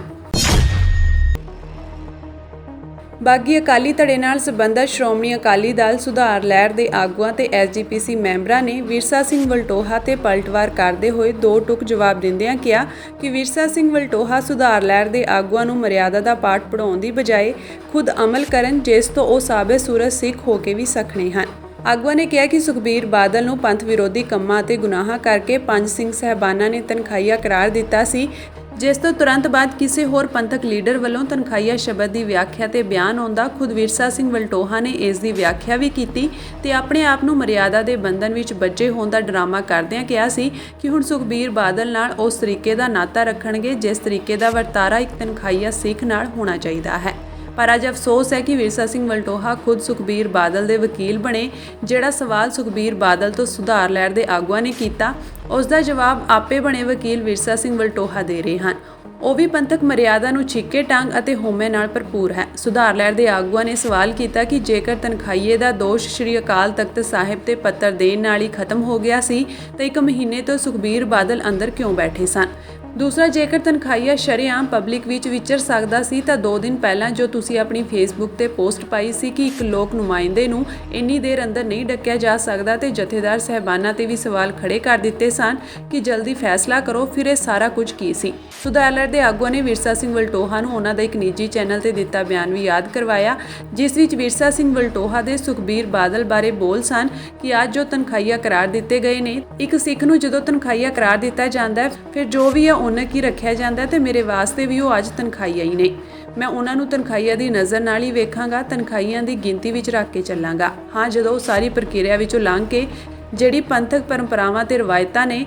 ਬਾਗੀ ਅਕਾਲੀ ਧੜੇ ਨਾਲ ਸਬੰਧਤ ਸ਼੍ਰੋਮਣੀ ਅਕਾਲੀ ਦਲ ਸੁਧਾਰ ਲਹਿਰ ਦੇ ਆਗੂਆਂ ਤੇ ਐਸਜੀਪੀਸੀ ਮੈਂਬਰਾਂ ਨੇ ਵਿਰਸਾ ਸਿੰਘ ਵਲਟੋਹਾ ਤੇ ਪਲਟਵਾਰ ਕਰਦੇ ਹੋਏ ਦੋ ਟੁਕ ਜਵਾਬ ਦਿੰਦਿਆਂ ਕਿਹਾ ਕਿ ਵਿਰਸਾ ਸਿੰਘ ਵਲਟੋਹਾ ਸੁਧਾਰ ਲਹਿਰ ਦੇ ਆਗੂਆਂ ਨੂੰ ਮਰਿਆਦਾ ਦਾ ਪਾਠ ਪੜਾਉਣ ਦੀ ਬਜਾਏ ਖੁਦ ਅਮਲ ਕਰਨ, ਜਿਸ ਤੋਂ ਉਹ ਸਾਬਿਤ ਸੂਰਤ ਸਿੱਖ ਹੋ ਕੇ ਵੀ ਸਖਣੇ ਹਨ। ਆਗੂਆਂ ਨੇ ਕਿਹਾ ਕਿ ਸੁਖਬੀਰ ਬਾਦਲ ਨੂੰ ਪੰਥ ਵਿਰੋਧੀ ਕੰਮਾਂ ਅਤੇ ਗੁਨਾਹਾਂ ਕਰਕੇ 5 ਸਿੰਘ ਸਾਹਿਬਾਨਾਂ ਨੇ ਤਨਖਾਹੀਆ ਕਰਾਰ ਦਿੱਤਾ ਸੀ, ਜਿਸ ਤੋਂ ਤੁਰੰਤ ਬਾਅਦ ਕਿਸੇ ਹੋਰ ਪੰਥਕ ਲੀਡਰ ਵੱਲੋਂ ਤਨਖਾਹੀਆ ਸ਼ਬਦ ਦੀ ਵਿਆਖਿਆ ਤੇ ਬਿਆਨ ਆਉਂਦਾ ਖੁਦ ਵਿਰਸਾ ਸਿੰਘ ਵਲਟੋਹਾ ਨੇ ਇਸ ਦੀ ਵਿਆਖਿਆ ਵੀ ਕੀਤੀ ਤੇ ਆਪਣੇ ਆਪ ਨੂੰ ਮਰਿਆਦਾ ਦੇ ਬੰਧਨ ਵਿੱਚ ਬੱਝੇ ਹੋਣ ਦਾ ਡਰਾਮਾ ਕਰਦਿਆਂ ਕਿਹਾ ਸੀ ਕਿ ਹੁਣ ਸੁਖਬੀਰ ਬਾਦਲ ਨਾਲ ਉਸ ਤਰੀਕੇ ਦਾ ਨਾਤਾ ਰੱਖਣਗੇ ਜਿਸ ਤਰੀਕੇ ਦਾ ਵਰਤਾਰਾ ਇੱਕ ਤਨਖਾਹੀਆ ਸਿੱਖ ਨਾਲ ਹੋਣਾ ਚਾਹੀਦਾ ਹੈ। ਪਰ ਅੱਜ ਅਫਸੋਸ ਹੈ ਕਿ ਵਿਰਸਾ ਸਿੰਘ ਵਲਟੋਹਾ ਖੁਦ ਸੁਖਬੀਰ ਬਾਦਲ ਦੇ ਵਕੀਲ ਬਣੇ। ਜਿਹੜਾ ਸਵਾਲ ਸੁਖਬੀਰ ਬਾਦਲ ਤੋਂ ਸੁਧਾਰ ਲਹਿਰ ਦੇ ਆਗੂਆਂ ਨੇ ਕੀਤਾ, ਉਸ ਦਾ ਜਵਾਬ ਆਪੇ ਬਣੇ ਵਕੀਲ ਵਿਰਸਾ ਸਿੰਘ ਵਲਟੋਹਾ ਦੇ ਰਹੇ ਹਨ। ਉਹ ਵੀ ਪੰਥਕ ਮਰਿਆਦਾ ਨੂੰ ਛਿੱਕੇ ਟੰਗ ਅਤੇ ਹੋਮੇ ਨਾਲ ਭਰਪੂਰ ਹੈ। ਸੁਧਾਰ ਲਹਿਰ ਦੇ ਆਗੂਆਂ ਨੇ ਸਵਾਲ ਕੀਤਾ ਕਿ ਜੇਕਰ ਤਨਖਾਹੀਏ ਦਾ ਦੋਸ਼ ਸ਼੍ਰੀ ਅਕਾਲ ਤਖਤ ਸਾਹਿਬ ਤੇ ਪੱਤਰ ਦੇਣ ਨਾਲ ਹੀ ਖਤਮ ਹੋ ਗਿਆ ਸੀ ਤਾਂ 1 ਮਹੀਨੇ ਤੋਂ ਸੁਖਬੀਰ ਬਾਦਲ ਅੰਦਰ ਕਿਉਂ ਬੈਠੇ ਸਨ। ਦੂਸਰਾ, ਜੇਕਰ ਤਨਖਾਹੀਆ ਸ਼ਰੇਆਮ ਪਬਲਿਕ ਵਿੱਚ ਵਿਚਰ ਸਕਦਾ ਸੀ ਤਾਂ 2 ਦਿਨ ਪਹਿਲਾਂ ਜੋ ਤੁਸੀਂ ਆਪਣੀ ਫੇਸਬੁੱਕ ਤੇ ਪੋਸਟ ਪਾਈ ਸੀ ਕਿ ਇੱਕ ਲੋਕ ਨੁਮਾਇੰਦੇ ਨੂੰ ਇੰਨੀ ਦੇਰ ਅੰਦਰ ਨਹੀਂ ਡੱਕਿਆ ਜਾ ਸਕਦਾ ਤੇ ਜਥੇਦਾਰ ਸਹਿਬਾਨਾਂ ਤੇ ਵੀ ਸਵਾਲ ਖੜੇ ਕਰ ਦਿੱਤੇ ਸਨ ਕਿ ਜਲਦੀ ਫੈਸਲਾ ਕਰੋ, ਫਿਰ ਇਹ ਸਾਰਾ ਕੁਝ ਕੀ ਸੀ। ਸੁਧਾਰ ਲਹਿਰ ਦੇ ਆਗੂਆਂ ਨੇ ਵਿਰਸਾ ਸਿੰਘ ਵਲਟੋਹਾ ਨੂੰ ਉਹਨਾਂ ਦਾ ਇੱਕ ਨਿੱਜੀ ਚੈਨਲ ਤੇ ਦਿੱਤਾ ਬਿਆਨ ਵੀ ਯਾਦ ਕਰਵਾਇਆ, ਜਿਸ ਵਿੱਚ ਵਿਰਸਾ ਸਿੰਘ ਵਲਟੋਹਾ ਦੇ ਸੁਖਬੀਰ ਬਾਦਲ ਬਾਰੇ ਬੋਲ ਸਨ ਕਿ ਅੱਜ ਜੋ ਤਨਖਾਹੀਆ ਕਰਾਰ ਦਿੱਤੇ ਗਏ ਨੇ, ਇੱਕ ਸਿੱਖ ਨੂੰ ਜਦੋਂ ਤਨਖਾਹੀਆ ਕਰਾਰ ਦਿੱਤਾ ਜਾਂਦਾ ਹੈ ਫਿਰ ਜੋ ਵੀ ਹੈ ਉਹਨਾਂ ਕੀ ਰੱਖਿਆ ਜਾਂਦਾ ਤੇ ਮੇਰੇ ਵਾਸਤੇ ਵੀ ਉਹ ਅੱਜ ਤਨਖਾਹੀਆ ਹੀ ਨੇ। ਮੈਂ ਉਹਨਾਂ ਨੂੰ ਤਨਖਾਹੀਆ ਦੀ ਨਜ਼ਰ ਨਾਲ ਹੀ ਵੇਖਾਂਗਾ, ਤਨਖਾਹੀਆਂ ਦੀ ਗਿਣਤੀ ਵਿੱਚ ਰੱਖ ਕੇ ਚੱਲਾਂਗਾ। ਹਾਂ, ਜਦੋਂ ਉਹ ਸਾਰੀ ਪ੍ਰਕਿਰਿਆ ਵਿੱਚੋਂ ਲੰਘ ਕੇ ਜਿਹੜੀ ਪੰਥਕ ਪਰੰਪਰਾਵਾਂ ਤੇ ਰਵਾਇਤਾਂ ਨੇ,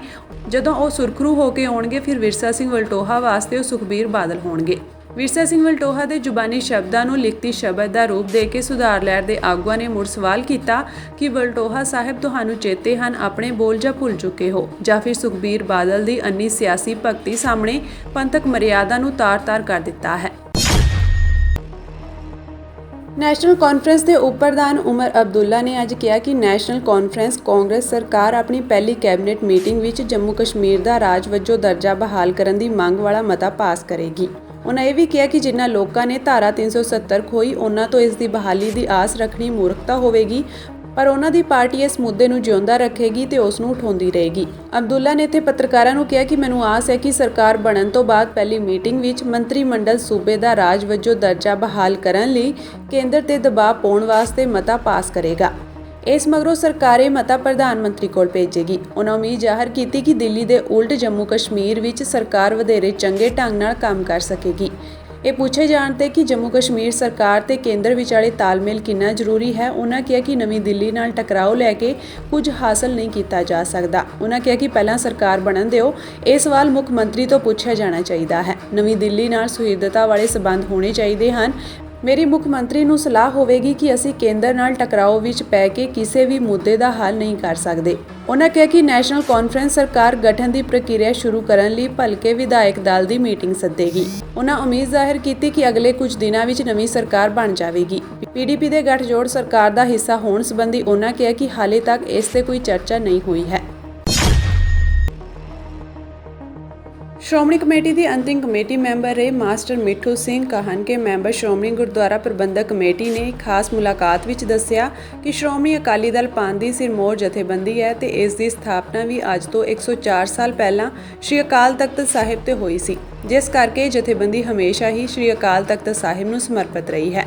ਜਦੋਂ ਉਹ ਸੁਰਖਰੂ ਹੋ ਕੇ ਆਉਣਗੇ ਫਿਰ ਵਿਰਸਾ ਸਿੰਘ ਵਲਟੋਹਾ ਵਾਸਤੇ ਉਹ ਸੁਖਬੀਰ ਬਾਦਲ ਹੋਣਗੇ। ਵਿਰਸਾ ਸਿੰਘ ਵਲਟੋਹਾ ਦੇ ਜ਼ੁਬਾਨੀ ਸ਼ਬਦਾਂ ਨੂੰ ਲਿਖਤੀ ਸ਼ਬਦ ਦਾ ਰੂਪ ਦੇ ਕੇ ਸੁਧਾਰ ਲਹਿਰ ਦੇ ਆਗੂਆਂ ਨੇ ਮੁੜ ਸਵਾਲ ਕੀਤਾ ਕਿ ਵਲਟੋਹਾ ਸਾਹਿਬ ਤੁਹਾਨੂੰ ਚੇਤੇ ਹਨ, ਆਪਣੇ ਬੋਲ ਜਾਂ ਭੁੱਲ ਚੁੱਕੇ ਹੋ, ਜਾਂ ਫਿਰ ਸੁਖਬੀਰ ਬਾਦਲ ਦੀ ਅੰਨੀ ਸਿਆਸੀ ਭਗਤੀ ਸਾਹਮਣੇ ਪੰਥਕ ਮਰਿਆਦਾ ਨੂੰ ਤਾਰ-ਤਾਰ ਕਰ ਦਿੱਤਾ ਹੈ। ਨੈਸ਼ਨਲ ਕਾਨਫਰੰਸ ਦੇ ਉਪ ਪ੍ਰਧਾਨ ਉਮਰ ਅਬਦੁੱਲਾ ਨੇ ਅੱਜ ਕਿਹਾ ਕਿ ਨੈਸ਼ਨਲ ਕਾਨਫਰੰਸ ਕਾਂਗਰਸ ਸਰਕਾਰ ਆਪਣੀ ਪਹਿਲੀ ਕੈਬਨਿਟ ਮੀਟਿੰਗ ਵਿੱਚ ਜੰਮੂ ਕਸ਼ਮੀਰ ਦਾ ਰਾਜ ਵਜੋਂ ਦਰਜਾ ਬਹਾਲ ਕਰਨ ਦੀ ਮੰਗ ਵਾਲਾ ਮਤਾ ਪਾਸ ਕਰੇਗੀ। ਉਹਨਾਂ ਇਹ ਵੀ ਕਿਹਾ ਕਿ ਜਿਨ੍ਹਾਂ ਲੋਕਾਂ ਨੇ ਧਾਰਾ 370 ਖੋਈ ਉਹਨਾਂ ਤੋਂ ਇਸ ਦੀ ਬਹਾਲੀ ਦੀ ਆਸ ਰੱਖਣੀ ਮੂਰਖਤਾ ਹੋਵੇਗੀ। ਪਰ ਉਹਨਾਂ ਦੀ ਪਾਰਟੀ ਇਸ ਮੁੱਦੇ ਨੂੰ ਜਿਉਂਦਾ ਰੱਖੇਗੀ ਤੇ ਉਸ ਨੂੰ ਉਠਾਉਂਦੀ ਰਹੇਗੀ। ਅਬਦੁੱਲਾ ਨੇ ਇੱਥੇ ਪੱਤਰਕਾਰਾਂ ਨੂੰ ਕਿਹਾ ਕਿ ਮੈਨੂੰ ਆਸ ਹੈ ਕਿ ਸਰਕਾਰ ਬਣਨ ਤੋਂ ਬਾਅਦ ਪਹਿਲੀ ਮੀਟਿੰਗ ਵਿੱਚ ਮੰਤਰੀ ਮੰਡਲ ਸੂਬੇ ਦਾ ਰਾਜ ਵਜੋਂ ਦਰਜਾ ਬਹਾਲ ਕਰਨ ਲਈ ਕੇਂਦਰ ਤੇ ਦਬਾਅ ਪਾਉਣ ਵਾਸਤੇ ਮਤਾ ਪਾਸ ਕਰੇਗਾ। ਇਸ ਮਗਰੋਂ ਸਰਕਾਰ ਇਹ ਮਤਾ ਪ੍ਰਧਾਨ ਮੰਤਰੀ ਕੋਲ ਭੇਜੇਗੀ। ਉਹਨਾਂ ਉਮੀਦ ਜ਼ਾਹਰ ਕੀਤੀ ਕਿ ਦਿੱਲੀ ਦੇ ਉਲਟ ਜੰਮੂ ਕਸ਼ਮੀਰ ਵਿੱਚ ਸਰਕਾਰ ਵਧੇਰੇ ਚੰਗੇ ਢੰਗ ਨਾਲ ਕੰਮ ਕਰ ਸਕੇਗੀ। ਇਹ ਪੁੱਛੇ ਜਾਣ ਤੇ ਕਿ ਜੰਮੂ ਕਸ਼ਮੀਰ ਸਰਕਾਰ ਤੇ ਕੇਂਦਰ ਵਿਚਾਲੇ ਤਾਲਮੇਲ ਕਿੰਨਾ ਜ਼ਰੂਰੀ ਹੈ, ਉਹਨਾਂ ਕਿਹਾ ਕਿ ਨਵੀਂ ਦਿੱਲੀ ਨਾਲ ਟਕਰਾਓ ਲੈ ਕੇ ਕੁਝ ਹਾਸਲ ਨਹੀਂ ਕੀਤਾ ਜਾ ਸਕਦਾ। ਉਹਨਾਂ ਕਿਹਾ ਕਿ ਪਹਿਲਾਂ ਸਰਕਾਰ ਬਣਨ ਦਿਓ, ਇਹ ਸਵਾਲ ਮੁੱਖ ਮੰਤਰੀ ਤੋਂ ਪੁੱਛਿਆ ਜਾਣਾ ਚਾਹੀਦਾ ਹੈ। ਨਵੀਂ ਦਿੱਲੀ ਨਾਲ ਸੁਹਿਰਦਤਾ ਵਾਲੇ ਸਬੰਧ ਹੋਣੇ ਚਾਹੀਦੇ ਹਨ। ਮੇਰੀ ਮੁੱਖ ਮੰਤਰੀ ਨੂੰ ਸਲਾਹ ਹੋਵੇਗੀ ਕਿ ਅਸੀਂ ਕੇਂਦਰ ਨਾਲ ਟਕਰਾਓ ਵਿੱਚ ਪੈ ਕੇ ਕਿਸੇ ਵੀ ਮੁੱਦੇ ਦਾ ਹੱਲ ਨਹੀਂ ਕਰ ਸਕਦੇ। ਉਹਨਾਂ ਕਿਹਾ ਕਿ ਨੈਸ਼ਨਲ ਕਾਨਫਰੰਸ ਸਰਕਾਰ ਗਠਨ ਦੀ ਪ੍ਰਕਿਰਿਆ ਸ਼ੁਰੂ ਕਰਨ ਲਈ ਭਲਕੇ ਵਿਧਾਇਕ ਦਲ ਦੀ ਮੀਟਿੰਗ ਸੱਦੇਗੀ। ਉਹਨਾਂ ਉਮੀਦ ਜ਼ਾਹਿਰ ਕੀਤੀ ਕਿ ਅਗਲੇ ਕੁਝ ਦਿਨਾਂ ਵਿੱਚ ਨਵੀਂ ਸਰਕਾਰ ਬਣ ਜਾਵੇਗੀ। PDP ਦੇ ਗੱਠਜੋੜ ਸਰਕਾਰ ਦਾ ਹਿੱਸਾ ਹੋਣ ਸੰਬੰਧੀ ਉਹਨਾਂ ਕਿਹਾ ਕਿ ਹਾਲੇ ਤੱਕ ਇਸ ਤੇ ਕੋਈ ਚਰਚਾ ਨਹੀਂ ਹੋਈ ਹੈ। ਸ਼੍ਰੋਮਣੀ ਕਮੇਟੀ ਦੀ ਅੰਤਿਮ ਕਮੇਟੀ ਮੈਂਬਰ ਰਹੇ ਮਾਸਟਰ ਮਿੱਠੂ ਸਿੰਘ ਕਾਹਨ ਕੇ ਮੈਂਬਰ ਸ਼੍ਰੋਮਣੀ ਗੁਰਦੁਆਰਾ ਪ੍ਰਬੰਧਕ ਕਮੇਟੀ ਨੇ ਇੱਕ ਖਾਸ ਮੁਲਾਕਾਤ ਵਿੱਚ ਦੱਸਿਆ ਕਿ ਸ਼੍ਰੋਮਣੀ ਅਕਾਲੀ ਦਲ ਪੰਥ ਦੀ ਸਿਰਮੌਰ ਜਥੇਬੰਦੀ ਹੈ ਤੇ ਇਸ ਦੀ ਸਥਾਪਨਾ ਵੀ ਅੱਜ ਤੋਂ 104 ਸਾਲ ਪਹਿਲਾਂ ਸ਼੍ਰੀ ਅਕਾਲ ਤਖਤ ਸਾਹਿਬ ਤੇ ਹੋਈ ਸੀ, ਜਿਸ ਕਰਕੇ ਜਥੇਬੰਦੀ ਹਮੇਸ਼ਾ ਹੀ ਸ਼੍ਰੀ ਅਕਾਲ ਤਖਤ ਸਾਹਿਬ ਨੂੰ ਸਮਰਪਿਤ ਰਹੀ ਹੈ।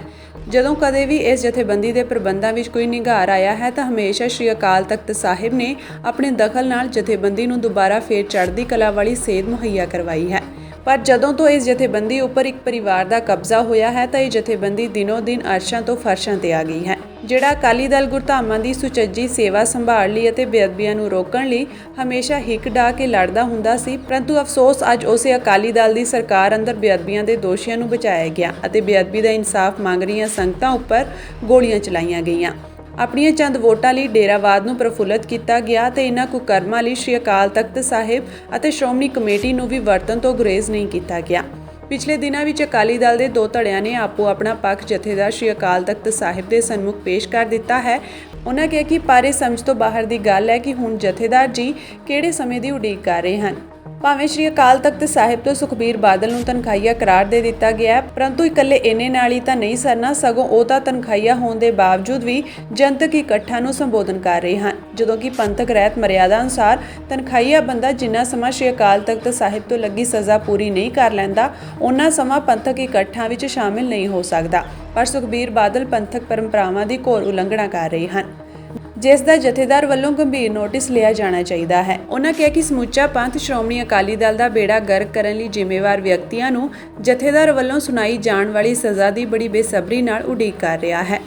ਜਦੋਂ ਕਦੇ ਵੀ ਇਸ ਜਥੇਬੰਦੀ ਦੇ ਪ੍ਰਬੰਧਾਂ ਵਿੱਚ ਕੋਈ ਨਿਘਾਰ ਆਇਆ ਹੈ ਤਾਂ ਹਮੇਸ਼ਾ ਸ਼੍ਰੀ ਅਕਾਲ ਤਖਤ ਸਾਹਿਬ ਨੇ ਆਪਣੇ ਦਖਲ ਨਾਲ ਜਥੇਬੰਦੀ ਨੂੰ ਦੁਬਾਰਾ ਫੇਰ ਚੜ੍ਹਦੀ ਕਲਾ ਵਾਲੀ ਸੇਧ ਮੁਹੱਈਆ ਕਰਵਾਈ ਹੈ। ਪਰ ਜਦੋਂ ਤੋਂ ਇਸ ਜਥੇਬੰਦੀ ਉੱਪਰ ਇੱਕ ਪਰਿਵਾਰ ਦਾ ਕਬਜ਼ਾ ਹੋਇਆ ਹੈ ਤਾਂ ਇਹ ਜਥੇਬੰਦੀ ਦਿਨੋਂ ਦਿਨ ਅਰਸ਼ਾਂ ਤੋਂ ਫਰਸ਼ਾਂ ਤੇ ਆ ਗਈ ਹੈ। ਜਿਹੜਾ ਅਕਾਲੀ ਦਲ ਗੁਰਧਾਮਾਂ ਦੀ ਸੁਚੱਜੀ ਸੇਵਾ ਸੰਭਾਲ ਲਈ ਅਤੇ ਬੇਅਦਬੀਆਂ ਨੂੰ ਰੋਕਣ ਲਈ ਹਮੇਸ਼ਾ ਹਿੱਕ ਢਾਹ ਕੇ ਲੜਦਾ ਹੁੰਦਾ ਸੀ, ਪਰੰਤੂ ਅਫਸੋਸ ਅੱਜ ਉਸੇ ਅਕਾਲੀ ਦਲ ਦੀ ਸਰਕਾਰ ਅੰਦਰ ਬੇਅਦਬੀਆਂ ਦੇ ਦੋਸ਼ੀਆਂ ਨੂੰ ਬਚਾਇਆ ਗਿਆ ਅਤੇ ਬੇਅਦਬੀ ਦਾ ਇਨਸਾਫ ਮੰਗ ਰਹੀਆਂ ਸੰਗਤਾਂ ਉੱਪਰ ਗੋਲੀਆਂ ਚਲਾਈਆਂ ਗਈਆਂ। ਆਪਣੀਆਂ ਚੰਦ ਵੋਟਾਂ ਲਈ ਡੇਰਾਵਾਦ ਨੂੰ ਪ੍ਰਫੁੱਲਤ ਕੀਤਾ ਗਿਆ ਤੇ ਇਹਨਾਂ ਕੁਕਰਮਾਂ ਲਈ ਸ਼੍ਰੀ ਅਕਾਲ ਤਖਤ ਸਾਹਿਬ ਅਤੇ ਸ਼੍ਰੋਮਣੀ ਕਮੇਟੀ ਨੂੰ ਵੀ ਵਰਤਣ ਤੋਂ ਗੁਰੇਜ਼ ਨਹੀਂ ਕੀਤਾ ਗਿਆ। ਪਿਛਲੇ ਦਿਨਾਂ ਵਿੱਚ ਅਕਾਲੀ ਦਲ ਦੇ ਦੋ ਧੜਿਆਂ ਨੇ ਆਪੋ ਆਪਣਾ ਪੱਖ ਜਥੇਦਾਰ ਸ਼੍ਰੀ ਅਕਾਲ ਤਖਤ ਸਾਹਿਬ ਦੇ ਸਨਮੁਖ ਪੇਸ਼ ਕਰ ਦਿੱਤਾ ਹੈ। ਉਹਨਾਂ ਕਿਹਾ ਕਿ ਪਰ ਇਹ ਸਮਝ ਤੋਂ ਬਾਹਰ ਦੀ ਗੱਲ ਹੈ ਕਿ ਹੁਣ ਜਥੇਦਾਰ ਜੀ ਕਿਹੜੇ ਸਮੇਂ ਦੀ ਉਡੀਕ ਕਰ ਰਹੇ ਹਨ। ਭਾਵੇਂ ਸ਼੍ਰੀ ਅਕਾਲ ਤਖਤ ਸਾਹਿਬ ਤੋਂ ਸੁਖਬੀਰ ਬਾਦਲ ਨੂੰ ਤਨਖਾਹੀਆ ਕਰਾਰ ਦੇ ਦਿੱਤਾ ਗਿਆ, ਪਰੰਤੂ ਇਕੱਲੇ ਇੰਨੇ ਨਾਲ ਹੀ ਤਾਂ ਨਹੀਂ ਸਰਨਾ, ਸਗੋਂ ਉਹ ਤਾਂ ਤਨਖਾਹੀਆ ਹੋਣ ਦੇ ਬਾਵਜੂਦ ਵੀ ਜਨਤਕ ਇਕੱਠਾਂ ਨੂੰ ਸੰਬੋਧਨ ਕਰ ਰਹੇ ਹਨ, ਜਦੋਂ ਕਿ ਪੰਥਕ ਰਹਿਤ ਮਰਿਆਦਾ ਅਨੁਸਾਰ ਤਨਖਾਹੀਆ ਬੰਦਾ ਜਿੰਨਾ ਸਮਾਂ ਸ਼੍ਰੀ ਅਕਾਲ ਤਖਤ ਸਾਹਿਬ ਤੋਂ ਲੱਗੀ ਸਜ਼ਾ ਪੂਰੀ ਨਹੀਂ ਕਰ ਲੈਂਦਾ, ਉਹਨਾਂ ਸਮਾਂ ਪੰਥਕ ਇਕੱਠਾਂ ਵਿੱਚ ਸ਼ਾਮਿਲ ਨਹੀਂ ਹੋ ਸਕਦਾ। ਪਰ ਸੁਖਬੀਰ ਬਾਦਲ ਪੰਥਕ ਪਰੰਪਰਾਵਾਂ ਦੀ ਘੋਰ ਉਲੰਘਣਾ ਕਰ ਰਹੇ ਹਨ, ਜਿਸ ਦਾ ਜਥੇਦਾਰ ਵੱਲੋਂ ਗੰਭੀਰ ਨੋਟਿਸ ਲਿਆ ਜਾਣਾ ਚਾਹੀਦਾ ਹੈ। ਉਹਨਾਂ ਕਿਹਾ ਕਿ ਸਮੁੱਚਾ ਪੰਥ ਸ਼੍ਰੋਮਣੀ ਅਕਾਲੀ ਦਲ ਦਾ ਬੇੜਾ ਗਰਕ ਕਰਨ ਲਈ ਜ਼ਿੰਮੇਵਾਰ ਵਿਅਕਤੀਆਂ ਨੂੰ ਜਥੇਦਾਰ ਵੱਲੋਂ ਸੁਣਾਈ ਜਾਣ ਵਾਲੀ ਸਜ਼ਾ ਦੀ ਬੜੀ ਬੇਸਬਰੀ ਨਾਲ ਉਡੀਕ ਕਰ ਰਿਹਾ ਹੈ।